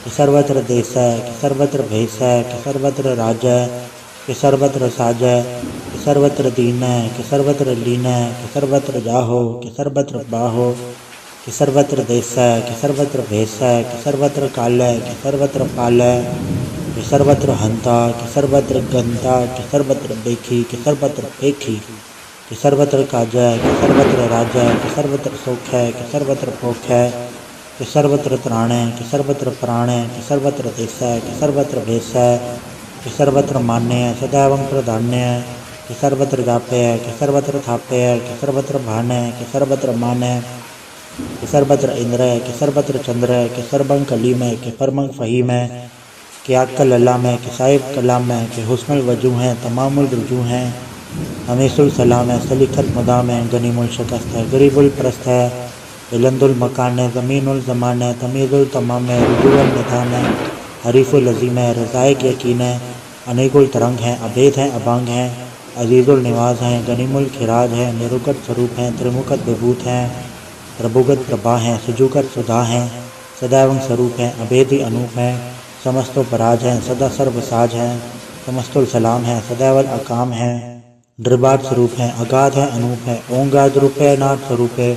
कि सर्वत्र देश है कि सर्वत्र भेष है कि सर्वत्र राज है कि सर्वत्र साज है कि सर्वत्र दीन कि सर्वत्र लीन कि सर्वत्र जाहो कि सर्वत्र बाहो कि सर्वत्र देश कि सर्वत्र भेष कि सर्वत्र काल कि सर्वत्र पाल कि सर्वत्र हंता कि सर्वत्र गंता कि सर्वत्र देखी कि सर्वत्र पेखी कि सर्वत्र काजय कि सर्वत्र राजय कि सर्वत्र सौख कि सर्वत्र पोख कि सर्वत्र त्राण कि सर्वत्र प्राण कि सर्वत्र देश कि सर्वत्र भेष कि सर्वत्र मान्य सदैवं प्रधान्य कि सर्वत्र जाप्य कि सर्वत्र थाप्य कि सर्वत्र भान कि सर्वत्र मान कि सर्वत्र इंद्र कि सर्वत्र चंद्र कि सर्वं कलीम कि परमं फहीम कि आक्कल अल्लाम कि साहिब कलाम कि हुस्नुल वजू हैं तमामुल रुजू हैं हमेशुल सलाम है सलीखत मदाम है गनीमुल शकस्त है गरीबुल प्रस्त है बुलंदुल मकान है ज़मीनुल ज़मान है तमीज़ुल तमाम है रुजूल निधान है हरीफुल अज़ीम है रज़ाइक यकीन है अनेकुल तरंग हैं अभेद हैं अभांग हैं अजीज़ुल निवाज हैं गनीमुल खिराज है निरुकत स्वरूप हैं त्रिमुखत विभूत हैं प्रभुगत प्रभा हैं सुजुगत सुधा हैं सदैवं स्वरूप हैं अभेदी अनूप हैं समस्तो पराज हैं सदा सर्वसाज हैं समस्तुल सलाम हैं सदैवल अकाम हैं द्रिबाद स्वरूप हैं अगाध है अनूप है ओंगाद रूप है नाथ स्वरूप है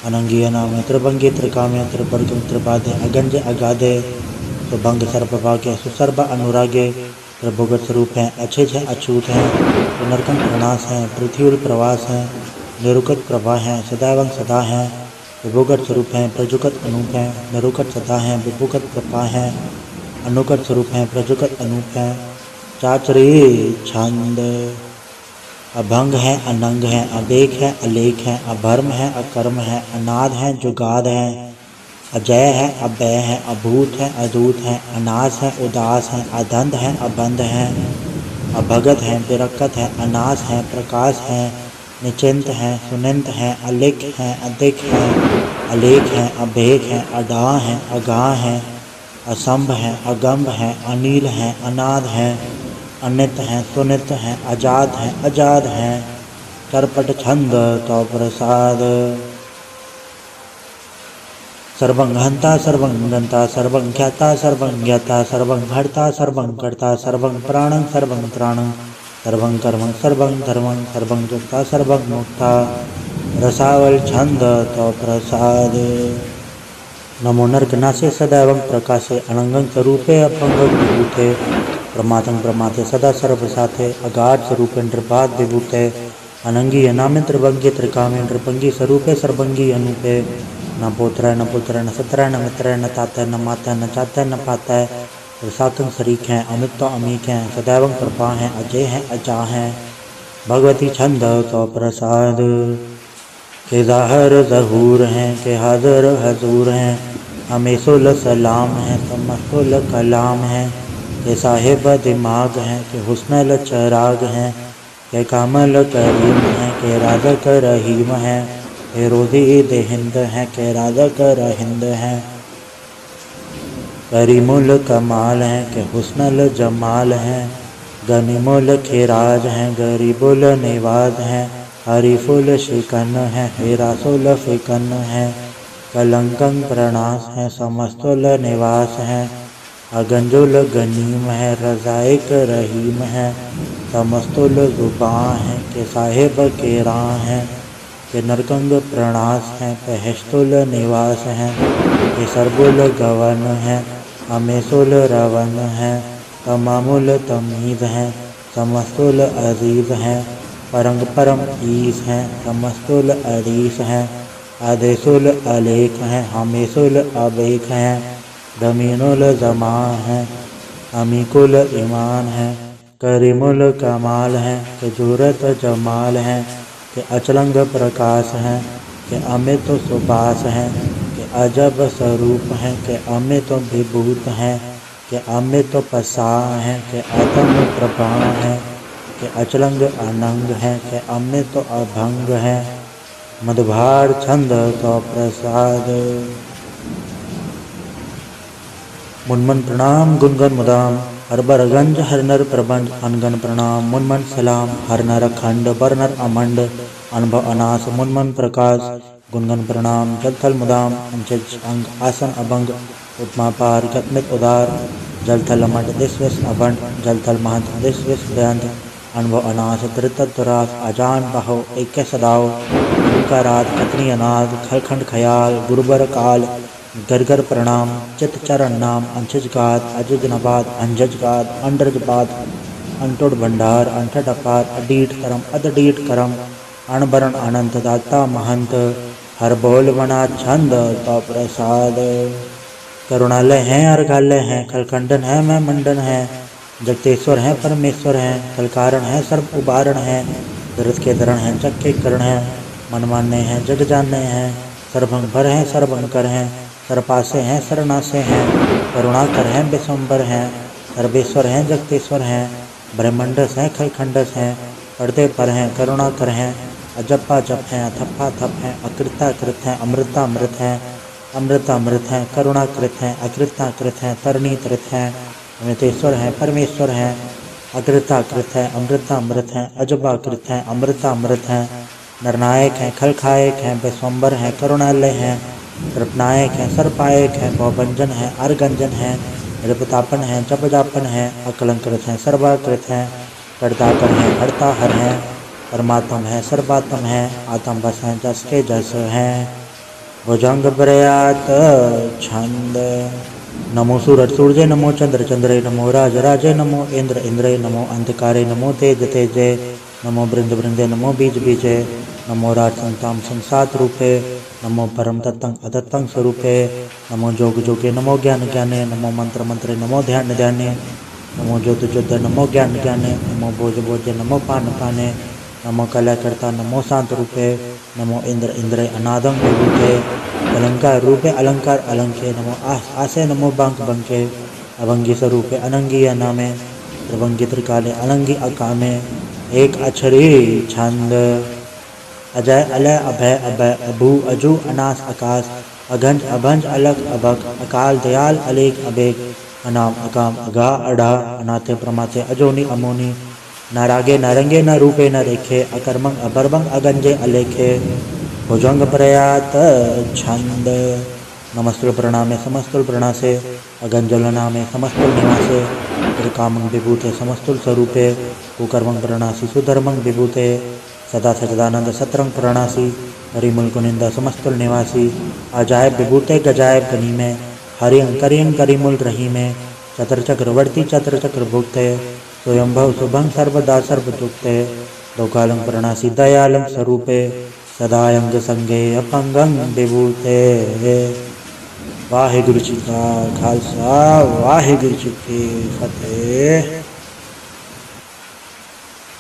अनंगीय नाम है त्रिभंगी त्रिकाम्य त्रिवर्गम त्रिबाधे अगंज अगाधे सुभंग सर्वभाग्य सुसर्भ अनुरागे प्रभुगत स्वरूप हैं अच्छे हैं अछूत हैं पुनर्कम प्रणास हैं पृथ्वी प्रवास हैं निरुकत प्रभा हैं सदैवं सदा हैं विभुगत स्वरूप हैं प्रजुगत अनूप हैं निरुकत सदा हैं विभुगत प्रभा हैं अनुकट स्वरूप हैं प्रजुगत अनूप हैं चाचरी छंद अभंग है अनंग है अवेक है अलेख है अभर्म है अकर्म है अनाद है जुगाद है अजय है अव्यय है अभूत है अदूत है अनास है उदास है अधंध है अबंध है अभगत है बिरकत है अनास है प्रकाश है निचिंत है सुनिंत है अलिख है अधिक है अलेख है अभेक है अडा है अगाह है असंभ है अगम्भ है अनील है अनाद है अनित है सुनित है अजात है अजाद है करपट छंद तो प्रसाद सर्वं हंता सर्वं गंता सर्वं ख्याता सर्वं ज्ञाता सर्वं हर्ता सर्वं कर्ता सर्वं प्राणं सर्वं त्राणं सर्वं कर्मं सर्वं धर्मं सर्वं जुक्ता सर्वं मुक्ता रसावल छंद तो प्रसाद नमो नरकनासे सदैवं प्रकाशे अनंगं स्वरूपे अपंगं विभूते प्रमातं प्रमाते सदा सर्वसाथे अगाध स्वरूपे नृपाद विभूते अनंगी अनामे त्रिभंगी त्रिकामे नृपंगी स्वरूपे सर्वंगी अनूपे न पुत्र न सत्र न मित्र न ताता न माता न चाता न पाता रसाकं शरीक हैं अमित तो अमीक हैं सदैवं कृपा हैं अजय हैं अजा हैं भगवती छंद तो प्रसाद के ज़ाहिर ज़हूर हैं के हाज़िर हजूर हैं हमेशुल सलाम हैं समस्तुल कलाम हैं के साहिब दिमाग हैं के हुस्नुल चराग हैं के कामल करीम हैं के राज़क रहीम हैं के रोज़ी हिंद हैं के राज़क हिंद हैं करीमुल कमाल हैं के हुस्नुल जमाल हैं गनीमुल खिराज हैं गरीबुल निवाज हैं हरीफुल शिकन है हेरासुल फिकन है कलंकं प्रणास है समस्तुल निवास है अगंजुल गनीम है रज़ाइक रहीम है समस्तुल ज़ुबां है के साहिब केरा है के नरकंग प्रणास है पहश्तुल निवास है के सरबुल गवन है अमेसुल रवन है तमामुल तमीज़ है समस्तुल अजीज़ है परंग परम ईस हैं समस्तुल अरीस हैं आदेशुल अलेख हैं हमेशुल अबेक हैं दमीनुल जमा हैं अमीकुल ईमान हैं करीमुल कमाल हैं के जूरत जमाल हैं के अचलंग प्रकाश हैं के अमित सुबास हैं के अजब स्वरूप हैं के अमित विभूत हैं के अमित पसा हैं के अतम प्रभा हैं के अचलंग अनंग है के अमित तो अभंग है मधुभार छंद तो प्रसाद मुनमन प्रणाम गुनगन मुदाम हरबरगंज हरनर प्रबंध अनगन प्रणाम मुनमन सलाम हरनर खंड बरनर अमंड अनुभव अनास मुनमन प्रकाश गुनगन प्रणाम जलथल मुदाम अंचज अंग आसन अभंग उपमा पार गतमित उदार जलथल अमंड दिस विस अभंड जलथल महंत दिस विस बेअंत अनुभव अनाथ धृत दुरास अजान बहो एक सदाओ उनका रात पत्नी अनाथ खलखंड खयाल गुरुबर काल गरगर प्रणाम चित चरण नाम अंशज गात अजज नबाद अंजज गात अंडरज बाद अंटोड भंडार अंठट अपार अडीठ करम अदडीठ करम अणबरण अनंत दाता महंत हर बोल बना छंद तो प्रसाद करुणालय हैं अर्घालय हैं खलखंडन है मैं मंडन है जगतेश्वर है परमेश्वर है कलकारण है सर्व उबारण है दरद के दरण है जग के करण है मन मानने हैं जग जानने हैं सर्वभंग भर हैं सर्वभंकर हैं सर्वपासे हैं सरनासे हैं करुणाकर हैं विश्वम्बर हैं सर्वेश्वर हैं जगतेश्वर हैं ब्रह्मंडस हैं खलखंडस हैं पर्दे पर हैं करुणाकर हैं अजप्पा जप हैं अथप्पा थप हैं अकृताकृत हैं अमृतामृत हैं अमृतामृत हैं करुणाकृत हैं अकृताकृत हैं तरणीकृत हैं अमृतेश्वर हैं परमेश्वर हैं अकृताकृत हैं अमृतामृत हैं अजबाकृत हैं अमृतामृत हैं नरनायक हैं खलखायक हैं विश्वम्बर हैं करुणालय हैं सर्पनायक हैं सर्पायक हैं भवभंजन हैं अर्गंजन हैं रिपतापन हैं जपजापन हैं अकलंकृत हैं सर्वाकृत हैं करदाकर हैं हरता हर हैं परमात्म है सर्वात्म है आत्म बस हैं जस के जस हैं भुजंग प्रयात छंद नमो सूरज सूर्य नमो चंद्र चंद्रे नमो राज राजे नमो इंद्र इंद्रे नमो अंधकारे नमो तेज तेजे नमो बृंद बृंदे नमो बीज बीजे नमो राज संताम संसात रूपे नमो परम तत्तंग अतत्तंग स्वरूपे नमो जोग जोगे नमो ज्ञान ज्ञाने नमो मंत्र मंत्रे नमो ध्यान ध्याने नमो ज्योत ज्योत नमो ज्ञान ज्ञाने नमो भोज भोज नमो पान पाने नमो कलाकर्ता नमो शांत रूपे नमो इंद्र इंद्र अनादं विभूते अलंकार रूपे अलंकार अलंके नमो आसे नमो बंक बंके अभंगी स्वरूपे अनंगी अनामे त्रिभंगी त्रिकाले अनंगी अकामे एक अक्षरी छंद अजय अलय अभय अभय अभू अजू अनास आकाश अघंज अभंज अलग अभक अकाल दयाल अलेख अबेक अनाम अकाम अगा अढ़ा अनाथे प्रमाथे अजोनी अमोनी नारागे नारंगे न रूपे न रेखे अकर्मंग अबरबंग अगंजे अलेखे भुजंग प्रयात छंद नमस्तुल प्रणामे समस्तुल प्रणासे अगंजल नामे समस्तुल निवासे त्रिकामंग विभूते समस्तुल स्वरूपे कुकर्मंग प्रणासी सुधर्मंग विभूते सदा सचदानंद सत्रंग प्रणासी हरिमुल कुनिंदा समस्तुल निवासी अजायब विभूते गजायब गनी में हरियं करियं करिमुल रही में चतर चक्रवर्ती चतर चक्र भुक्ते स्वयंभव शुभं सर्वदा सर्वदुक्ते लोकालं प्रणासी दयालं स्वरूपे सदायंग संगे अपंगं विभूते वाहिगुरु जी का खालसा वाहिगुरु जी की फतेह।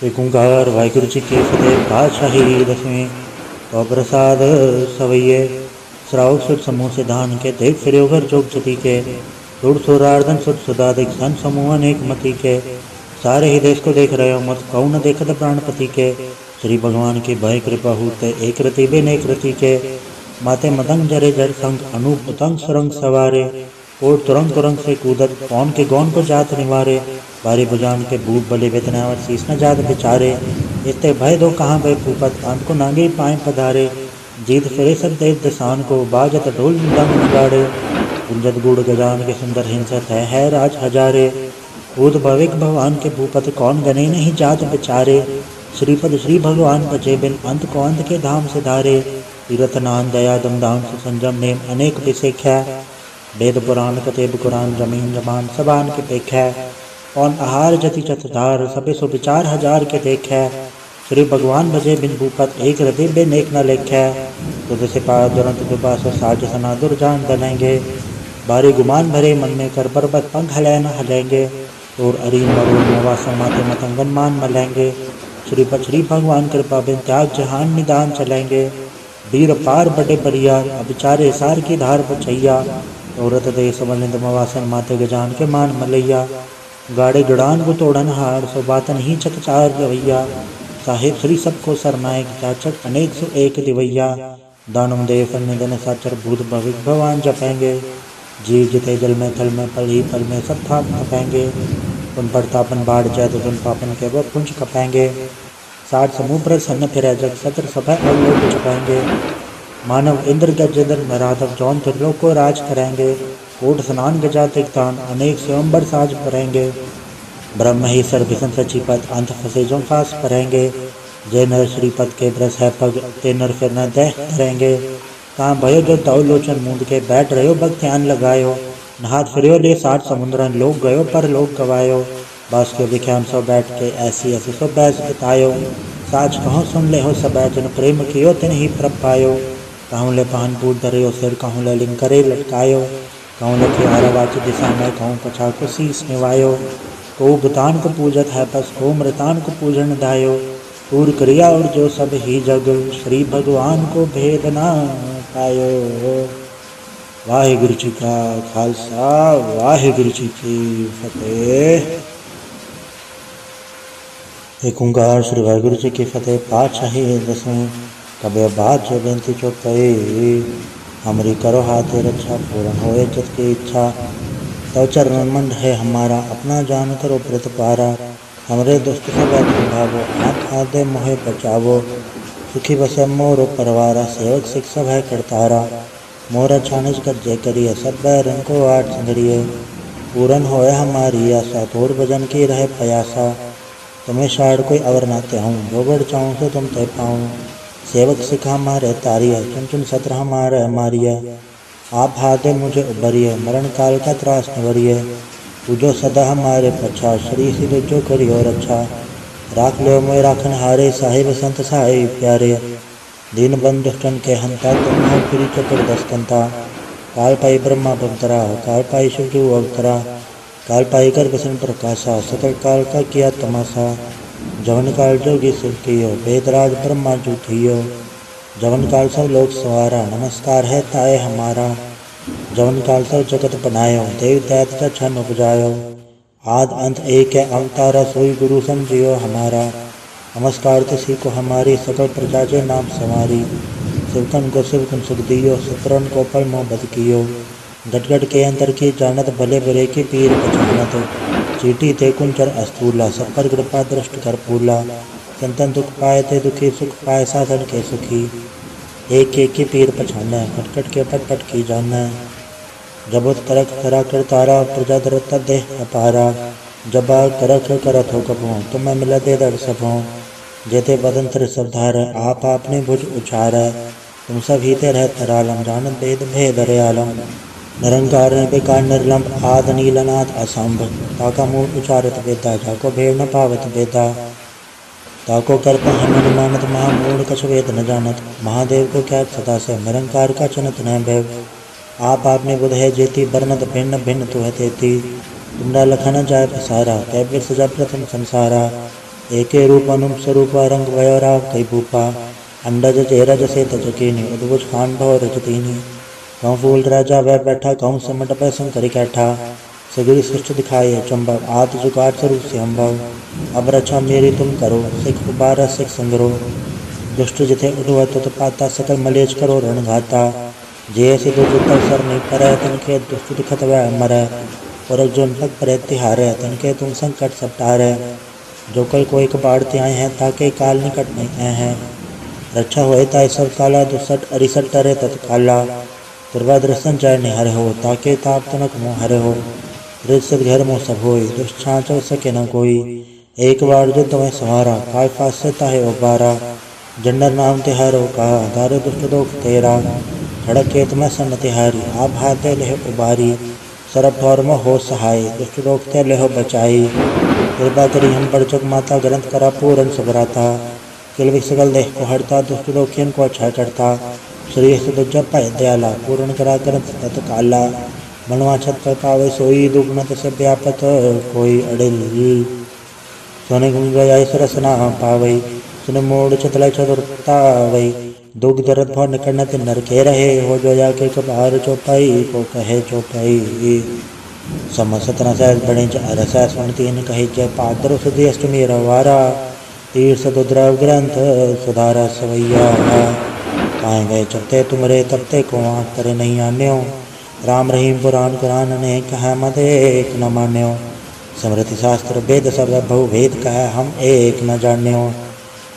एक ओंकार वाहिगुरु जी की फतेह। पातशाही दसवें तो प्रसाद सवैये श्राव सुर समूह से धान के देव फिर जोग जति के सुर सुरार्धन सुर सुदाधिक सन समूह अनेक मति के सारे ही देश को देख रहे हो मत कौन देखत प्राणपति के श्री भगवान की भय कृपा होते एक रति बे नेक रति के माते मदंग जरे जर संग अनूप उतंग सुरंग सवारे और तुरंग तुरंग से कूदत कौन के गौन को जात निवारे बारी बुजान के भूप बले वेतनावर शीस न जात बेचारे इतने भय दो कहाँ भय भूपत अंत को नांगे पाए पधारे जीत फिरे सब देव दसान को बाजत ढोल दंग नगाड़े गुंजत गुड़ गजान के सुंदर हिंसत है राज हजारे भूत भविक भगवान के भूपत कौन गने नहीं जात बेचारे श्रीपद श्री भगवान बचे बिन अंत को अंत के धाम से धारे तीरथ नान दया दमदान सुसंजम नेम अनेक विशेख्या वेद पुराण कतेब कुरान जमीन जमान सबान के पेख्या कौन आहार जति चतधार सबे सो विचार हजार के देखै श्री भगवान भजे बिन भूपत एक हृदय बिन एक न लेख्या तुद से पार दुरंत दुपास साज सना दुर्जान दलेंगे बारी गुमान भरे मन में कर पर्वत पंख हलै न हलेंगे और अरीन मरूर नवासा माते मतंगन मान मलेंगे श्री भगवान कृपा बिन त्याग जहान निदान चलेंगे वीर पार बड़े बरिया अबिचारे सार की धार बचैया औरत देश मलिंद मवासन माते गजान के मान मलैया गाड़े गड़ान को तोड़न हार सो बातन ही चकचार रवैया साहेब श्री सबको सरनायक चाचक अनेक सो एक दिवैया दानव देव निधन साचर भूत भविक भगवान जपेंगे जीव जिते जल में थल में पल ही पल में सब था खपेंगे उन प्रतापन बाढ़ जय तो उन पापन के वो पुंज खपेंगे 60 समूह प्रसन्न फिर जग सत्र सभा और लोग छपाएंगे मानव इंद्र गजेंद्र नराधव जौन त्रिलोक को राज करेंगे कोट स्नान गजातिक तान अनेक स्वयंवर साज करेंगे ब्रह्म ही सर्विसन सचीपत अंत फंसे जो फांस परेंगे। जय नर श्रीपद के ब्रस है पग ते नर फिर न दह धरेंगे। कहाँ भयो जो तव लोचन मूंद के बैठ रहो भग ध्यान लगायो। नहात फिर ले 60 समुद्रन लोग गयो पर लोग गवायो। बास के विख्यान सो बैठ के ऐसी ऐसी सो बैस बितायो। साच कहो सुन ले हो सब जन प्रेम कियो तिन ही प्रभ पायो। कहूँ ले पहन बूट धरियो सिर कहूँ ले लिंग करे लटकायो। कहूँ ले किहारा वाच दिशा में कहूँ पछा को शीस निवायो। को भूतान को पूजत है बस को मृतान को पूजन दायो। पूर क्रिया और जो सब ही जग श्री भगवान को भेद ना पायो। वाहिगुरु जी का खालसा वाहिगुरु जी की फतेह। एक ओंकार श्री वाहिगुरु जी की फतेह। पातशाही दसवीं कबे बात जो बेनती चौपाई। हमारी करो हाथ रक्षा पूर्ण होए चित की इच्छा। तव चरण मंड है हमारा अपना जान करो व्रत पारा। हमरे दुष्ट सब भावो हाथ आदे मोहे बचावो। सुखी बसे मोर परवारा सेवक सिख सब है करतारा। मोरा छानिज कर जय करिए सब बैरन को आठ संगड़िए। पूरन होए हमारी आशा तोर भजन की रहे प्रयासा। तुम्हें शाड़ कोई अवर ना त्याऊँ जो बढ़ चाहूँ तो तुम तय पाऊँ। सेवक सिख हमारे तारिया चुन चुन सत्र हमारे मारिया। आप हाथे मुझे उबरिए मरण काल का त्रास निवरिए। पूजो सदा हमारे पछा श्री सिद्ध जो करियो रक्षा। राख लो मोय राखन हारे साहिब संत साई प्यारे। दीन बंधु दुष्टन के हंता तुम हो फिरी चतुर्दस्कंता। काल पाई ब्रह्मा भवतरा काल पाई शिव जो अवतरा। काल पाई कर बसन प्रकाशा सकल काल का किया तमाशा। जवन काल जोगी सिर कियो वेदराज ब्रह्मा जूठियो। जवन काल सब लोग सवारा नमस्कार है ताए हमारा। जवन काल सब जगत बनायो देव दैत का छन उपजायो। आद अंत एक है अवतारा सोई गुरु समझियो हमारा। नमस्कार तिसी को हमारी सकल प्रजा जो नाम सवारी। शिवकन को शिवकन सुख दियो सुतरन को पल मोह बद कियो। गटगट के अंतर की जानत भले बुरे की पीर पहचानत। चीटी ते कुंचर अस्तूला सब पर कृपा दृष्ट कर पूला। संतन दुख पाए ते दुखी सुख पाए साधन के सुखी। एक एक की पीर पछाना खटखट के पट पट की जाना। जबुत करक करा कर तारा प्रजा दरत देह अपारा। जबा करक करत हो कबो तुम्हें मिला दे दर सबो। जेते बदन तिर सब धार आप आपने भुज उचार। तुम सब ही ते रह तरालम जान भेद भेद आलम। निरंकार निर्विकार निर्लंब आद नीलनाथ असंभ। ताका मूल उचारत वेदा जाको भेड़ न पावत वेदा। ताको करता हनुमान मानत महामूढ़ कछ वेद न जानत। महादेव को क्या सदा से निरंकार का चनत न भैव। आप आपने बुध है जेती बरनत भिन्न भिन्न तु है तेती। तुमरा लखन जाय पसारा कैबिर सजा प्रथम संसारा। एके रूप अनुम स्वरूपा रंग वयोरा कई भूपा। अंडज चेरज से तजकीनी उद्भुज खांडव रजतीनी। कहूँ फूल राजा वह बैठा कहूँ सिमट पर शंकरी कैठा। सगरी सृष्टि दिखाए चंबव आत जुगाड़ स्वरूप से अम्बव। अब रक्षा मेरी तुम करो सिख उबारा सिख संग्रो। दुष्ट जिथे उठवा तो पाता सकल मलेच करो रणघाता। जैसे दो जुतर सर नहीं परै तिनके दुष्ट दिखत वह मरै। और जो पग परे तिहारे तिनके तुम संकट सब टारे। जो कल कोई कबाड़ त्याए हैं ताके काल निकट नहीं आए हैं। रक्षा होए ताय सब काला दुसठ अरिसठ टरे तत्काला। कृपा दर्शन जाय निहर हो ताके ताप तनक मोह हरे हो। रित घर मोह सब होई दुष्ट छाँच सके न कोई। एक बार जो तुम्हें सवारा काल फास से ताहे उबारा। जंडर नाम तिहारो कहा दारे दुष्ट दोख तेरा। खड़क केत में सन तिहारी आप हाथे लेह उबारी। सरब ठौर में हो सहाय दुष्ट दोख ते लेहो बचाई। कृपा करी हम बड़चक माता ग्रंथ करा पूरन सुभराता। किल सकल देह को हरता दुष्ट दोखियन को अच्छा करता। श्री सुदुज पाय दयाला पूर्ण करा ग्रंथ तत्काला। मनवा छत पर पावे सोई दुगुणत से व्यापत कोई अडिल। सोने गंगा सरसना पावई सुन मोड़ चतला चतुरतावई। दुग दरद भव निकटनत नर के रहे हो जो जाके कबार चौपाई को कहे चौपाई। समसतना सहज बड़े अरसा स्वर्ण तीन कहे जय पादर सुधी अष्टमी रवारा। तीर्थ दुद्रव ग्रंथ सुधारा सवैया। काहे गए चपते तुमरे तपते को आँख करे नहीं आन्यो। राम रहीम पुराण कुरान ने कहा मत एक न मान्यो। स्मृति शास्त्र वेद सब बहु भेद कहा हम एक न जान्यो।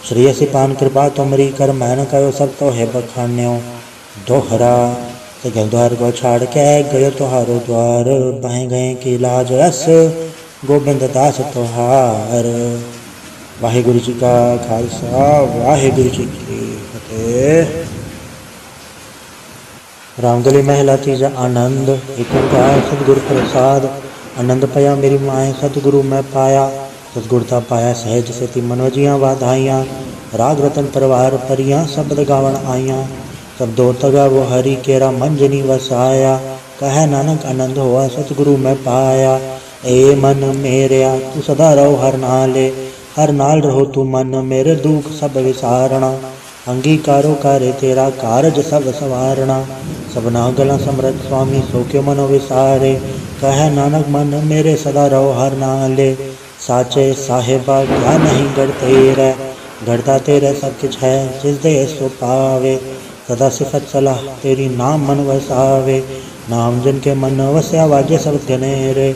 श्री सिपान कृपा तुमरी कर मैन कयो सब तो है बखान्यो। दोहरा से द्वार को छाड़ के गयो तुहारो द्वार। बह गए की लाज रस गोबिंद दास तोहार। वाहिगुरु जी का खालसा, वाहिगुरु जी की फतेह। रामगली महला तीजा। आनंद एक ओंकार सतगुर प्रसाद। आनंद पया मेरी माए सतगुरु मैं पाया। सतगुरता पाया सहज सेती मन वजियां वाधाइयां। राग रतन परवार परियां शब्द गावण आइयां। सब दो तगा वो हरि केरा मन जनी वसाया। कह नानक आनंद होआ सतगुरु मैं पाया। ए मन मेरिया तू सदा रहो हर नाले। हर नाल रहो तू मन मेरे दुख सब विसारणा। अंगीकारो करे तेरा कारज सब सवारणा। सबना गला समरथ स्वामी सो क्यों मनो विसारे। कह नानक मन मेरे सदा रहो हर नाले। साचे साहेबा क्या नहीं गढ़ तेरा। गढ़ता तेरे सब कुछ है जिस दे सो पावे। सदा सिफत सलाह तेरी नाम मन वसावे। नाम जिन के मन वस्या वाजे सब गनेरे।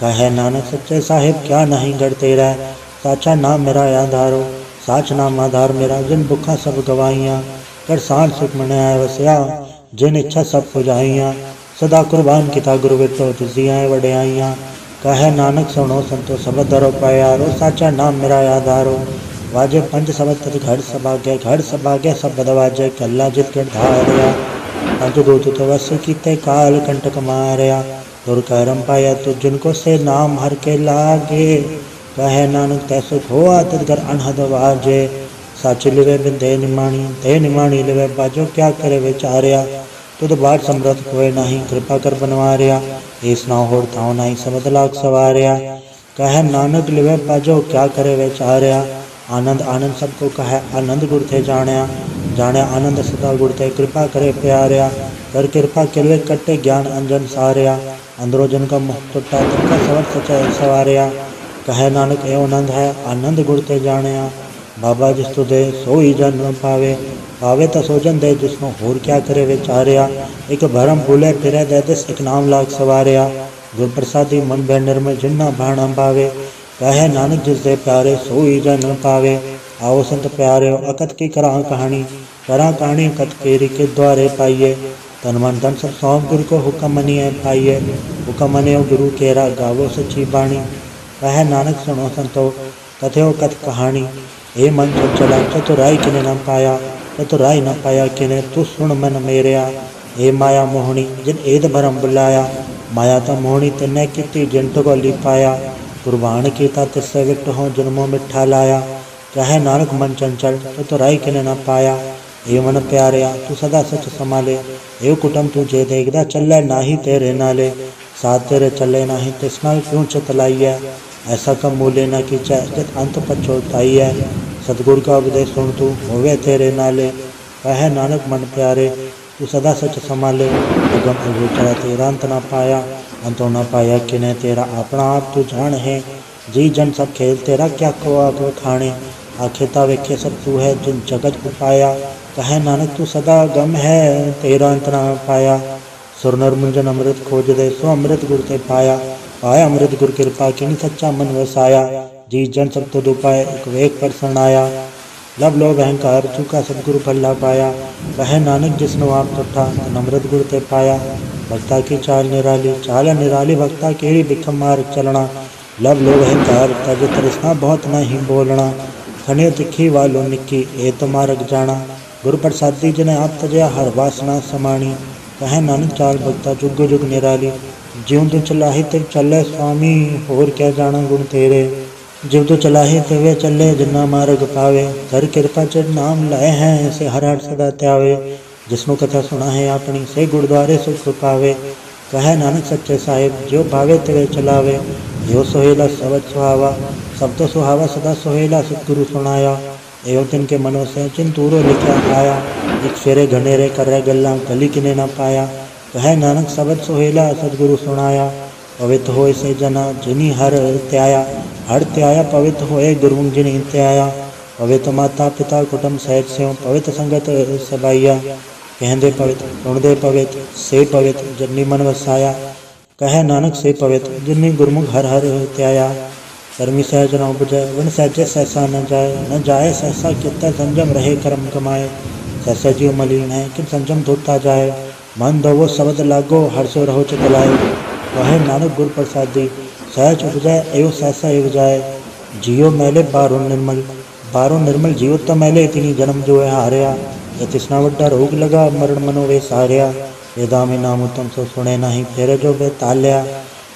कह नानक सच्चे साहिब क्या नहीं गढ़ तेरा। साचा नाम मेरा आधारो साच नाम आधार मेरा। जिन भुखा सब गवाइयाँ कर सांड सुख मन आए वस्या। जिन इच्छा सब पुजाइयाँ सदा कुर्बान किता गुरु विटो तिसियाँ वड्याइयाँ। कह नानक सुनो संतो सब धरो प्यारो। साचा नाम मेरा आधारो वाजे पंच सबद तत घड़ सभागे। घड़ सभागे सबद वाजे कल्ला जित गढ़ धारिया। पंच दूत तो वस कीते काल कंटक मारया। दुर करम पाया तो जिनको से नाम हर के लागे। कह नानक तैसो होआ तदगर अनहद वाजे। साच लिवे बिंदे निमाणी ते निमाणी लिवे बाजो। क्या करे विचार्या तुद बाट समरथ कोय नहीं। कृपा कर बनवारिया इस ना होड़ ताओ नहीं सबद लाख सवारिया। कह नानक लिवे बाजो क्या करे विचार्या। आनंद आनंद सबको कहे आनंद गुर थे जाण्या। जाने आनंद सदा गुर थे कृपा करे प्यारिया। कर कृपा किलवे कट्टे ज्ञान अंजन सारिया। अंदरो जन का मुख टुटा तिनका सवर सचा सवारिया। कहे नानक एवं आनंद है आनंद गुर ते जाण्या। बाबा जिस तु दे सो ही जन पावे। पावे तो सोजन दे जिसनो होर क्या करे विचारिया। एक भरम भूले फिरे दे दिस एक नाम लाख सवारिया। गुर प्रसादी मन भय निर्मल जिन्ना भाणा पावे। कहे नानक जिस दे प्यारे सो ही जन पावे। आओ संत प्यारे अकत की करा कहानी। करा कहानी कत केरी के द्वारे पाइये। तन मन धन सब सौंप गुरु को हुक्म मनिए पाइये। हुक्म मनियो गुरु केरा गावो सच्ची बाणी। कहे नानक सुनो संतो कथयो कथ कहानी। हे मन चंचला चतुराई किने न पाया। चतुराई न पाया किने तू सुन मन मेरिया। हे माया मोहनी जिन एद भरम बुलाया। माया तो मोहनी तिने किती जिंट को लिपाया। कुर्बान कीता तिससे विट हो जन्मों मिठा लाया। कहे नानक मन चंचल चतुराई किने न पाया। हे मन प्यारिया तू सदा सच संभाले। हे कुटुम तुझे देखदा चले नाही तेरे नाले। साथ तेरे चले नाही तिस नाल क्यों चतलाइया। ऐसा कम मूल्य न कीचा जित अंत पछोताई है। सतगुर का उपदेश सुन तू होवे तेरे नाले। कहे नानक मन प्यारे तू सदा सच संभाले। अगम अगोचरा तेरा अंत न पाया। अंतो न पाया किने तेरा अपना आप तू जान है। जी जन सब खेल तेरा क्या को आग खाने। आखेता वेखे सब तू है जिन जगत को पाया। कहे नानक तू सदा गम है तेरा अंत न पाया। सुर नर मुंजन अमृत खोज दे सो अमृत गुर ते पाया। पाया अमृत गुर कृपा किन सच्चा मन वसाया। जी जन सब तो दुपाए एक वेग पर शरणाया। लब लोभ अहंकार चूका सतगुरु भला पाया। कहे नानक जिसनो आप तुठा अमृत गुर ते पाया। भक्ता की चाल निराली भक्ता केड़ी बिखम मार चलना। लब लोभ अहंकार तज तृष्णा बहुत नहीं बोलना। खने तिखी वालो निकी ए तो मार्ग जाना। गुरु प्रसादी जिने आप तजया हर वासना समाणी। कहे नानक चाल भक्ता जुग जुग निराली। ज्यों तू चलाही ते चले स्वामी होर क्या जाना गुण तेरे। ज्यों तू चलाही ते वे चले जिन्ना मार्ग पावे। कर कृपा चढ़ नाम लाए हैं से हर हर सदा त्यावे। जिसनो कथा सुना है अपनी से गुरुद्वारे सुख पावे। कहे नानक सच्चे साहिब जो भावे तेरे चलावे। जो सोहेला सबद सुहावा सब तो सुहावा सदा सोहेला सतगुरु सुनाया। एवं तिनके मनो से चिंतूरो लिखा आया। एक फेरे घनेरे कर गल्ला गली किने न पाया। कहे नानक सबद सोहेला सतगुरु सुनाया। पवित्र होए से जना जिनी हर त्याया। हर त्याया पवित्र होए गुरु जिनी त्याया। पवित्र माता पिता कुटुंब सहित से पवित्र संगत सबाइया। कहंदे पवित्र सुनदे पवित्र से पवित्र जन्नी मन वसाया। कहे नानक से पवित्र जिन्नी गुरमुख हर हर त्याया। कर्मी सहज न उपजय वन सहजे सहसा न जाए सहसा कितना संजम रहे कर्म कमाए। सहसा जीव मलिन है कि संजम धोता जाए। मन दो शब्द लागो हर सो रहो चतलाए। कहे नानक गुर प्रसादी सहज उपजय एवं सहसा एव जाए। जियो मैले बारो निर्मल जीव तो मैले तिनी जन्म जो है हारिया। ये तिसना वड्डा रोग लगा मरण मनो वे सारिया। वेदा में नाम उत्तम सो सुने नहीं फेरे जो वे ताल्या।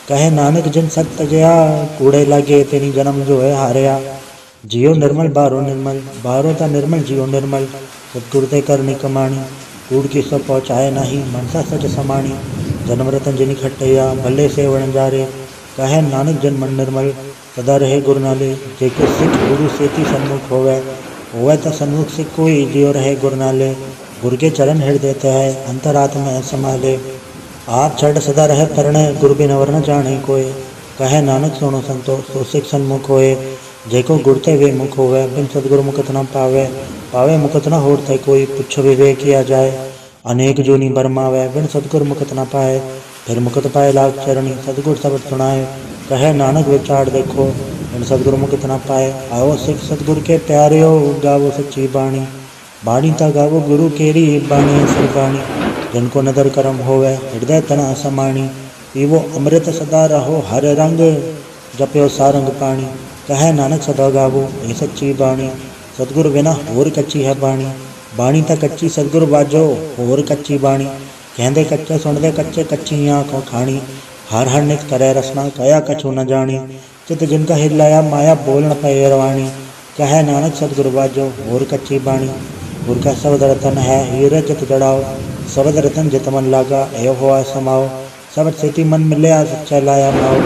कहे नानक जिन सत तजया कूड़े लागे तिनी जन्म जो है हारिया। जियो निर्मल बारो ता निर्मल जियो निर्मल। सतगुरु ते करनी कमाणी कूड़ की सब पहुँचाए नहीं मनसा सच समाणी। जन्म रतन जिनी खटैया भले से वणजारे। कहे नानक जन मन निर्मल सदा रहे गुरु नाले। जेको सिख गुरु सेती सन्मुख होवे तो सन्मुख सिख कोई जियो रहे गुरु नाले। गुरु के चरण हृदय ते है अंतरात्मा में संभाले। आप छड़ सदा रहे परणे गुरु बिन अवर न जाने कोय। कहे नानक सुनो संतो सो सिख सन्मुख होए। जेको गुरते वे मुख होवे बिन सदगुरु मुकत न पावे मुकत न होते कोई। पुछो विवेक किया जाए अनेक जोनी बरमावे बिन सदगुरु मुकत न पाए। फिर मुकत पाए लाग चरणी सदगुरु शब्द सुनाए। कहे नानक विचार देखो बिन सदगुरु मुकत न पाए। आओ सिख सदगुरु के प्यारियो गावो सच्ची बाणी। बाणी ता गावो गुरु केरी बाणी सर बाणी। जिनको नदर करम होवे हृदय तना समाणी। पीवो अमृत सदा रहो हर रंग जप्यो सारंग पाणी। कहे नानक सदा गावो ये सच्ची बाणी। सतगुरु बिना होर कच्ची है बाणी। बाणी ता कच्ची सतगुरु बाजो होर कच्ची बाणी। कहते कच्चे सुनते कच्चे कच्ची आँखों खाणी। हर हर नित करे रसना कया कछु न जानी। चित जिनका हिलाया माया बोल न पाए रवाणी। कहे नानक सतगुरु बाजो होर कच्ची बाणी। गुरु का शब्द रतन है हीरा चित जड़ाओ। शब्द रतन जित मन लागा एव हुआ समाओ। शब्द सेती मन मिलया सच्चा लाया नाओ।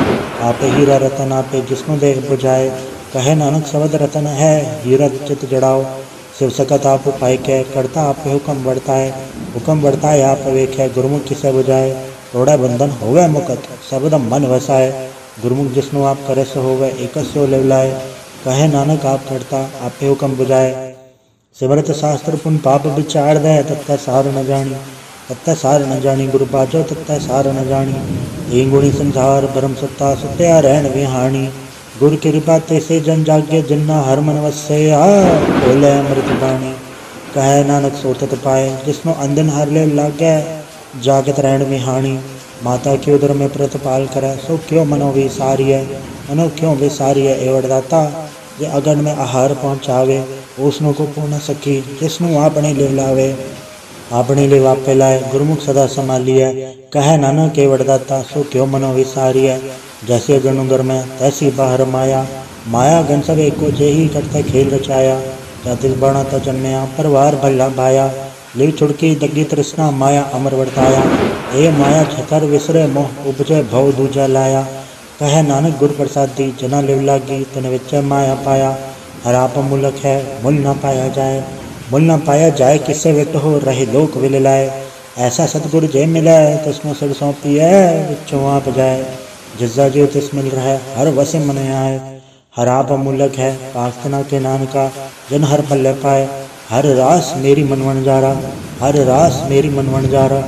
आपे हीरा रतन आपे जिसनु देख बुझाए। कहे नानक शब्द रतन है हीरा चित जड़ाओ। शिव सकत आप पाई के करता आप हुक्म बढ़ता है। हुक्म बढ़ता है आप वेख्या गुरुमुख किसे बुझाए। तोड़ा बंधन होवे मुकत शब्द मन वसाए। गुरुमुख जिसनु आप करे सो होवे एक सो लेवलाए। कहे नानक आप करता आप हुक्म बुझाए। सिमरत शास्त्र पुन पाप विचार दे तत्ता सार न जानी। तत्ता सार न जानी गुरु बाजो तत्ता सार न जानी। एक गुणी संसार ब्रह्म सत्ता सुत्या रहन विहानी। गुरु कृपा ते से जन जागे जिन्ना हर मन वस्या बोले अमृत बाणी। कहे नानक सोतत पाए जिसनो अंधन हर ले लागे जागत रहन विहानी। माता के उदर में प्रतिपाल करे सो क्यों मनो विसारिय। मनो क्यों विसारिय एवड़दाता जे अगन में आहार पहुँचावे। उसनो को पूर्ण सखी जिसनु आपने लिवलावे। आपने ले वापे लाए गुरुमुख सदा संभालिए। कहे नानक के वरदाता सो क्यों मनो विसारिय। जैसे गण उदर में तैसी बाहर माया। माया गण सब एको जे ही करते खेल रचाया। जातिस बणा त जन्मया परवार भला भाया। लिव छुड़की दगी तृष्णा माया अमर वर्ताया। ए माया छतर विसरे मोह उपजे भव दूजा लाया। कहे नानक गुर प्रसादी जना लिव लागी तन विच माया पाया। हराप मुलक है मुल न पाया जाए। मुल न पाया जाए किससे विट हो रहे लोक विल लाए। ऐसा सतगुरु जे मिले तिसनो सिर सौंपिए विचों आप जाए। जिसजा जो तिस मिल रहा है हर वसे मन आए। हर आप अमूलक है पार्थना के नानका जन हर पल्ले पाए। हर रास मेरी मनवन जारा हर रास मेरी मनवन जारा।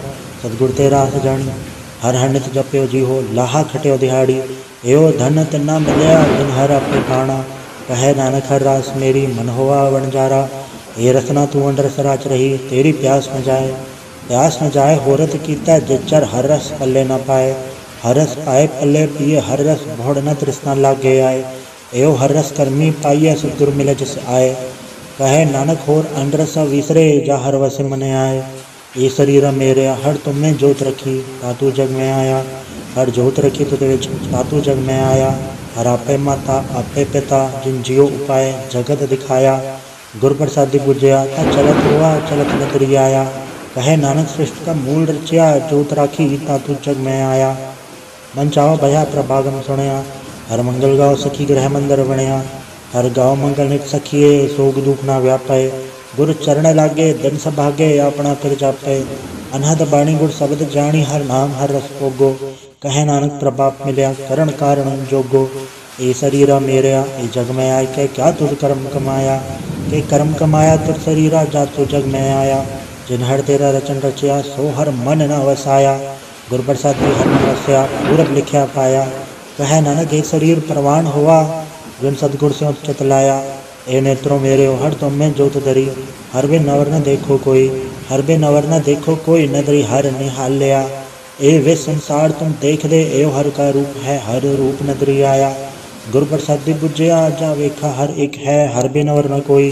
सतगुर ते रास जानी हर हर नित जप्यो जी हो लाहा खट्यो दिहाड़ी। एवं धन तिन्ना मिलया जिन हर आपे पाणा। कहे नानक हर रास मेरी मन होवा वणजारा। ये रसना तू अंडर सराच रही तेरी प्यास न जाए। प्यास न जाए होरत कीता जच्चर हर रस पल्ले न पाए। हर रस पाए पल्ले पिए हर रस भोड़ न तृष्णा लागे आए। एवं हर रस कर्मी पाइए सतगुरु मिले जिस आए। कहे नानक होर अंडरस विसरे जा हर वसे मने आए। ये शरीर मेरे हर तुमने जोत रखी तातू जग में आया। हर जोत रखी तुद विच तातू जग में आया। हर आपे माता आपे पिता जिन जियो उपाय जगत दिखाया। गुर प्रसादी पूजया ता चलत हुआ चलत नतरी आया। कहे नानक सृष्टि का मूल रचिया जोत राखी तातू जग में आया। मन चाहो भया प्रभागम सुनया हर मंगल गाँव सखी ग्रह मंदिर बनया। हर गाँव मंगल नित सखिए सोग दुख ना व्यापे। गुर चरण लागे दिन सभागे अपना फिर जापे। अनहद बाणी गुर शब्द जानी हर नाम हर रस भोगो। कहे नानक प्रभाप मिलया करण कारण जोगो। ए शरीरा मेरा ए जग में आय के क्या तुझ कर्म कमाया। के कर्म कमाया तुझ शरीरा जा तू जग में आया। जिन हर तेरा रचन रचया सो हर मन न वसाया। गुर प्रसाद हर मन वसया पूरब लिखया पाया। कहे नानक एक शरीर प्रवान हुआ जिन सदगुर से उच्चत लाया। ए नेत्रों मेरे हर तुम में जोत धरी हर बे नवर न देखो कोई। हर बे नवर न देखो कोई नदरी हर निहाल लिया। ਇਹ ਵੇ ਸੰਸਾਰ ਤੁਮ ਦੇਖਦੇ ਇਹੋ ਹਰ ਕਾ ਰੂਪ ਹੈ, ਹਰ ਰੂਪ ਨਦਰੀ ਆਇਆ। ਗੁਰ ਪ੍ਰਸਾਦੀ ਬੁਝਿਆ ਜਾ ਵੇਖਾ ਹਰ ਇੱਕ ਹੈ, ਹਰ ਬਿਨ ਔਰ ਨ ਕੋਈ।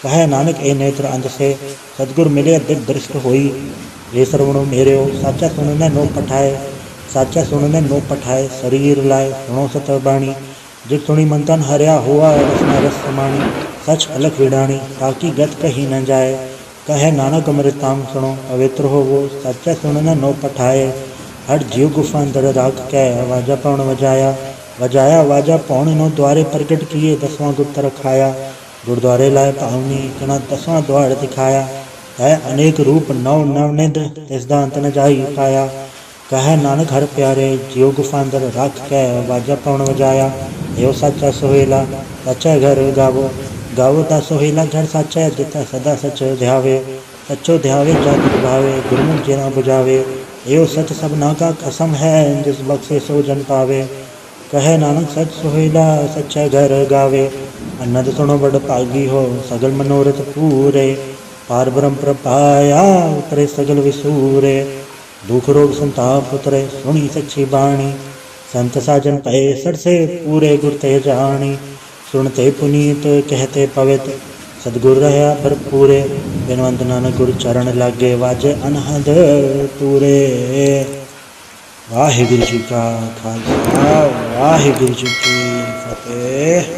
ਕਹੈ ਨਾਨਕ ਇਹ ਨੇਤਰ ਅੰਧ ਸੇ, ਸਤਿਗੁਰ ਮਿਲੇ ਦਿਗ ਦ੍ਰਿਸ਼ਟ ਹੋਈ। ਇਹ ਸਰਵਣੋ ਮੇਰਿਓ ਸਾਚਾ ਸੁਣਨੇ ਨੋ ਪਠਾਏ, ਸਾਚਾ ਸੁਣਨੇ ਨੋ ਪਠਾਏ। ਸਰੀਰ ਲਾਏ ਸੁਣੋ ਸਤ ਬਾਣੀ, ਜਿ ਸੁਣੀ ਮਨ ਤਨ ਹਰਿਆ ਹੋਆ ਰਸਨਾ ਰਸ ਸਮਾਣੀ। सच अलख विडाणी ताकि गत कही न जाए, कहे नानक अमृताम सुनो पवित्र हो वो। सच्चा सुनना नो पठाए, हट जीव गुफा अंदर राख कै वाजा पौन वजाया। वजाया वाजा पौन नो द्वारे प्रगट किए, 10वां गुप्त रखाया। गुरुद्वारे लाए पावनी कना 10वां द्वार दिखाया। है अनेक रूप नव नवनिध तिसदा अंत न जाई पाया। कहे नानक हर प्यारे जीव गुफा अंदर राख कै वाजा पौन वजाया। यो सच्चा सोहेला सच्चा घर गावो, गावो ता सोहेला घर साचा जिता सदा सच ध्यावे। सचो ध्यावे जात भावे, गुरमुख जिना बुझावे। यो सच सबना का कसम है, जिस बख्शे सो जन पावे। कहे नानक सच सोहेला सच्चा घर गावे। अन्नद सुनो बड़ भागी हो, सगल मनोरथ पूरे। पार ब्रह्म प्रपाया उतरे सगल विसूरे। दुख रोग संताप उतरे सुनी सच्ची बाणी। संत साजन पए सरसे पूरे गुर ते जानी। सुनते पुनीत कहते पवित, सतगुर रहा भरपूरे। बिनवंत नानक गुर चरण लागे, वाजे अनहद पूरे। वाहिगुरु जी का खालसा, वाहिगुरु जी की फतेह।